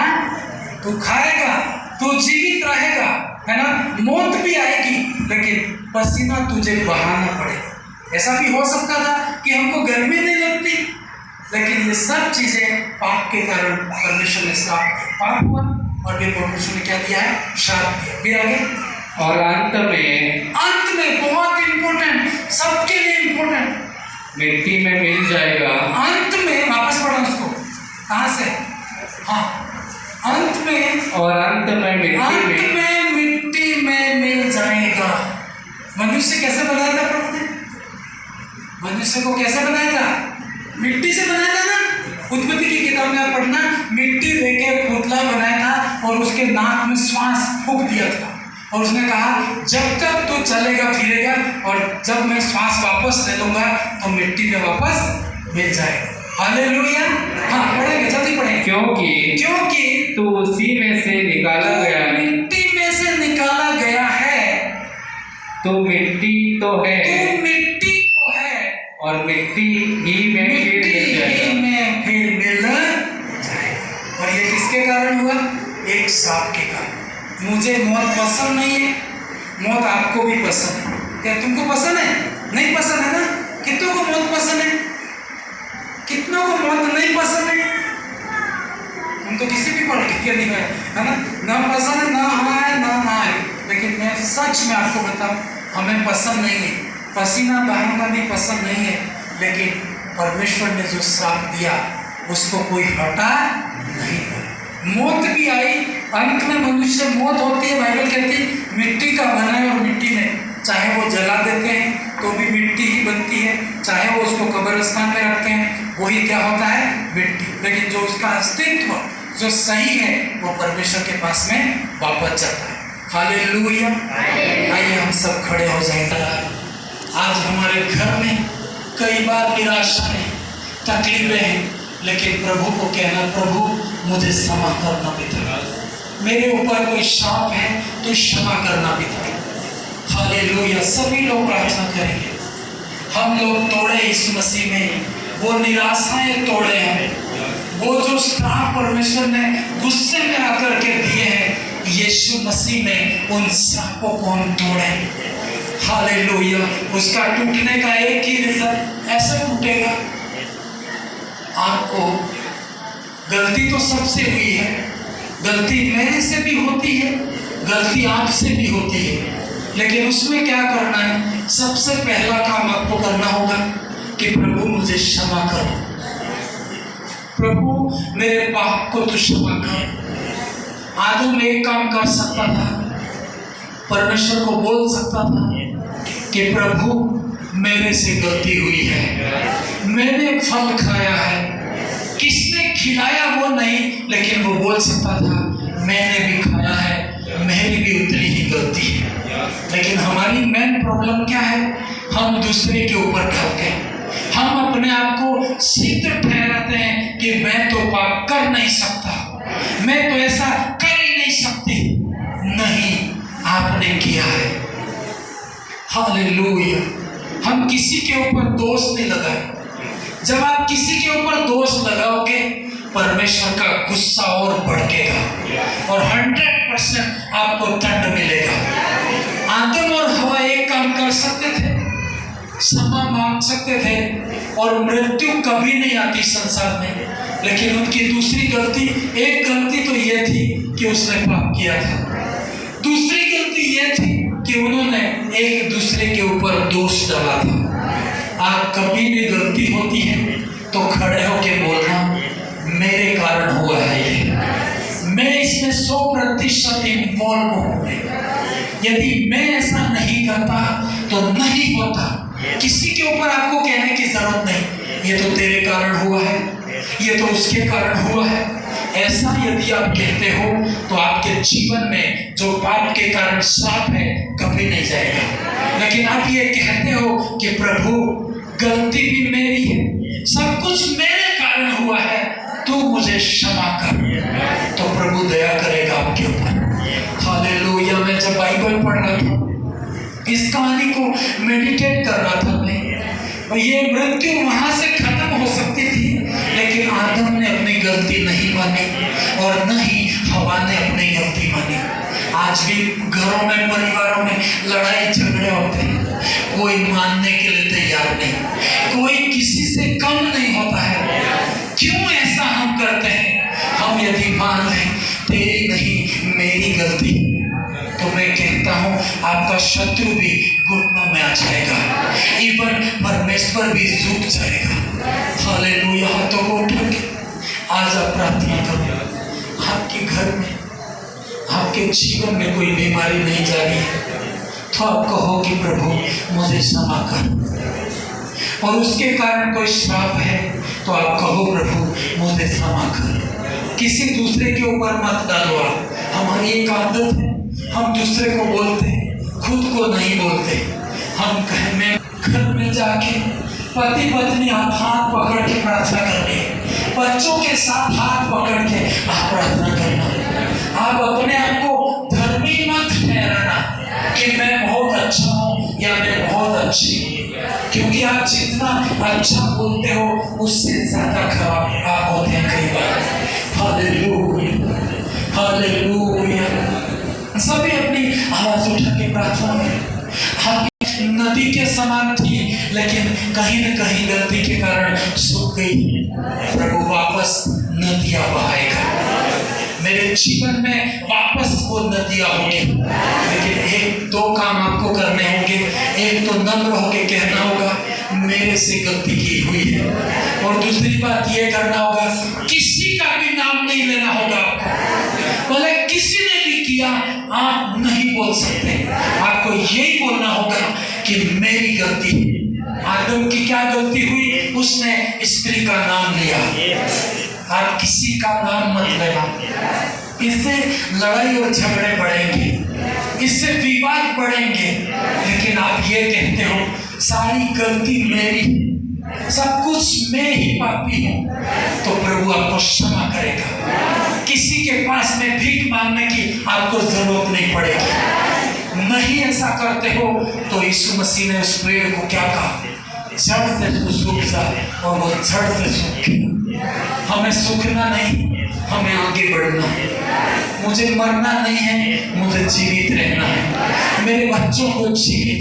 तू खाएगा, तू जीवित रहेगा, है ना? मौत भी आएगी लेकिन पसीना तुझे बहाना पड़ेगा। ऐसा भी हो सकता था कि हमको गर्मी नहीं लगती, लेकिन ये सब चीजें पाप के कारण परमेश्वर ने श्राप दिया। पाप हुआ और फिर परमेश्वर ने क्या दिया है? श्राप दिया। फिर आगे, और अंत में बहुत इंपॉर्टेंट, सबके लिए इंपॉर्टेंट, मिट्टी में मिल जाएगा। अंत में, वापस पढ़ो उसको, कहाँ से? हाँ, अंत में, और अंत में मिट्टी में मिल जाएगा। मनुष्य कैसे बनाया था प्रभु ने? मनुष्य को कैसे बनाया था? मिट्टी से बनाया था ना। उत्पत्ति की किताब में आप पढ़ना, मिट्टी लेके पुतला बनाया था और उसके नाक में श्वास फूंक दिया था, और उसने कहा जब तक तू चलेगा फिरेगा, और जब मैं श्वास वापस ले लूंगा तो मिट्टी में वापस मिल जाएगा। हालेलुया। हाँ पढ़ेंगे, जल्दी पढ़ेंगे। क्योंकि तू उसी में से निकाला गया है, मिट्टी में से निकाला गया है, तू मिट्टी तो है, और मिट्टी ही में फिर मिल जाएगा। और ये किसके कारण हुआ? एक श्राप के कारण। मुझे मौत पसंद नहीं है, मौत आपको भी पसंद है। क्या तुमको पसंद है? नहीं पसंद है ना? कितनों को मौत पसंद है? कितनों को मौत नहीं पसंद है? तुम तो किसी भी पढ़ के नहीं है ना? ना पसंद ना आए ना आए, लेकिन मैं सच में आपको बताऊं, हमें पसंद नहीं है, पसीना बहाना भी पसंद नहीं है, लेकिन परमेश्वर ने जो श्राप दिया उसको कोई हटा नहीं। मौत भी आई, अंत में मनुष्य मौत होती है, बाइबल कहती है मिट्टी का बना है और मिट्टी में चाहे वो जला देते हैं तो भी मिट्टी ही बनती है, चाहे वो उसको कब्रिस्तान में रखते हैं वही क्या होता है, मिट्टी। लेकिन जो उसका अस्तित्व जो सही है वो परमेश्वर के पास में वापस जाता है। हालेलुया। आइए हम सब खड़े हो जाएंगे। आज हमारे घर में कई बार निराशाएं तकलीफें हैं, लेकिन प्रभु को कहना, प्रभु मुझे क्षमा करना पिता, मेरे ऊपर कोई शाप है तो क्षमा करना पिता। हालेलुया। सभी लोग प्रार्थना करेंगे। हम लोग तोड़े इस मसीह में, वो निराशाएं तोड़े हैं, वो जो श्राप परमेश्वर ने गुस्से में आकर के दिए हैं, यीशु मसीह में उन श्रापों को हम तोड़े। हालेलुया। उसका टूटने का एक ही रिजल्ट ऐसे टूटेगा। आपको गलती तो सबसे हुई है, गलती मेरे से भी होती है, गलती आपसे भी होती है, लेकिन उसमें क्या करना है? सबसे पहला काम आपको करना होगा कि प्रभु मुझे क्षमा कर, प्रभु मेरे पाप को तू क्षमा कर। आदम एक काम कर सकता था, परमेश्वर को बोल सकता था कि प्रभु मेरे से गलती हुई है, मैंने फल खाया है, किसने खिलाया वो नहीं, लेकिन वो बोल सकता था मैंने भी खाया है, मेरी भी उतनी ही गलती है। लेकिन हमारी मेन प्रॉब्लम क्या है? हम दूसरे के ऊपर ढलते हैं, हम अपने आप को सिद्ध ठहराते हैं कि मैं तो पाप कर नहीं सकता, मैं तो ऐसा कर ही नहीं सकती। नहीं, आपने किया है। हालेलुया। हम किसी के ऊपर दोष नहीं लगाए। जब आप किसी के ऊपर दोष लगाओगे, परमेश्वर का गुस्सा और भड़केगा और 100% आपको दंड मिलेगा। आदम और हवा एक काम कर सकते थे, क्षमा मांग सकते थे और मृत्यु कभी नहीं आती संसार में, लेकिन उनकी दूसरी गलती, एक गलती तो यह थी कि उसने पाप किया था, दूसरी गलती यह थी कि उन्होंने एक दूसरे के ऊपर दोष डाला था। आप कभी भी गलती होती है तो खड़े होके बोलना मेरे कारण हुआ है ये, मैं इसमें 100% इन्वॉल्व हूँ। यदि मैं ऐसा नहीं करता तो नहीं होता। किसी के ऊपर आपको कहने की जरूरत नहीं, ये तो तेरे कारण हुआ है, ये तो उसके कारण हुआ है। ऐसा यदि आप कहते हो तो आपके जीवन में जो पाप के कारण श्राप है कभी नहीं जाएगा। लेकिन आप ये कहते हो कि प्रभु गलती भी मेरी है, सब कुछ मेरे कारण हुआ है, तू मुझे क्षमा कर, तो प्रभु दया करेगा आपके ऊपर। हालेलुया। मैं जब बाइबल पढ़ रहा था, इस कहानी को मेडिटेट कर रहा था मैं, और ये मृत्यु वहां से खत्म हो सकती थी, लेकिन आदम ने अपनी गलती नहीं मानी और न ही हवा ने अपनी गलती मानी। आज भी घरों में, परिवारों में लड़ाई झगड़े होते हैं, कोई मानने के लिए तैयार नहीं, कोई किसी से कम नहीं होता है। क्यों ऐसा हम करते हैं? हम यदि मान लें तेरी नहीं मेरी गलती, तो मैं कहता हूँ आपका शत्रु भी घुटनों में आ जाएगा, इवन परमेश्वर भी झुक जाएगा। हालेलुया। हाथों को उठा के आज आप प्रार्थना करो। आपके घर में, आपके जीवन में कोई बीमारी नहीं जा रही है तो आप कहो कि प्रभु मुझे क्षमा कर, और उसके कारण कोई श्राप है तो आप कहो प्रभु मुझे क्षमा कर। किसी दूसरे के ऊपर मत डालो। हमारी एक आदत है, हम दूसरे को बोलते हैं, खुद को नहीं बोलते। हम घर में जाके पति पत्नी हाथ पकड़ के प्रार्थना करनी है, बच्चों के साथ हाथ पकड़ के आप प्रार्थना करना। आप अपने आप को धर्मी मत ठहराना कि मैं बहुत अच्छा हूँ या मैं बहुत अच्छी हूँ, क्योंकि आप जितना अच्छा बोलते हो उससे ज्यादा खराब आप होते हैं कई बार। Hallelujah, hallelujah. सभी अपनी आवाज उठा के प्रार्थना करें। नदी के समान थी, लेकिन कहीं न कहीं गलती के कारण सूख गई। प्रभु वापस नदियां बहाएगा। मैं मेरे जीवन में वापस वो नदियां होगी। लेकिन एक दो काम आपको करने होंगे। एक तो नम्र होके कहना होगा मेरे से गलती की हुई है, और दूसरी बात ये करना होगा किसी का भी नाम नहीं लेना होगा आपको। बोले किसी ने भी किया आप नहीं बोल सकते, आपको यही बोलना होगा कि मेरी गलती है। आदम की क्या गलती हुई? उसने स्त्री का नाम लिया। आप किसी का नाम मत लेना, इससे लड़ाई और झगड़े बढ़ेंगे, इससे विवाद बढ़ेंगे। लेकिन आप ये कहते हो सारी गलती मेरी, सब कुछ मैं ही पापी हूं, तो प्रभु आपको क्षमा करेगा। किसी के पास में भीख मांगने की आपको जरूरत नहीं पड़ेगी। नहीं ऐसा करते हो तो यीशु मसीह ने उस पेड़ को क्या कहा? जड़ से तू सूख जा, और वो जड़ से सूख गया। हमें सूखना नहीं, हमें आगे बढ़ना है। मुझे मरना नहीं है, मुझे जीवित रहना है। मेरे बच्चों को जीवित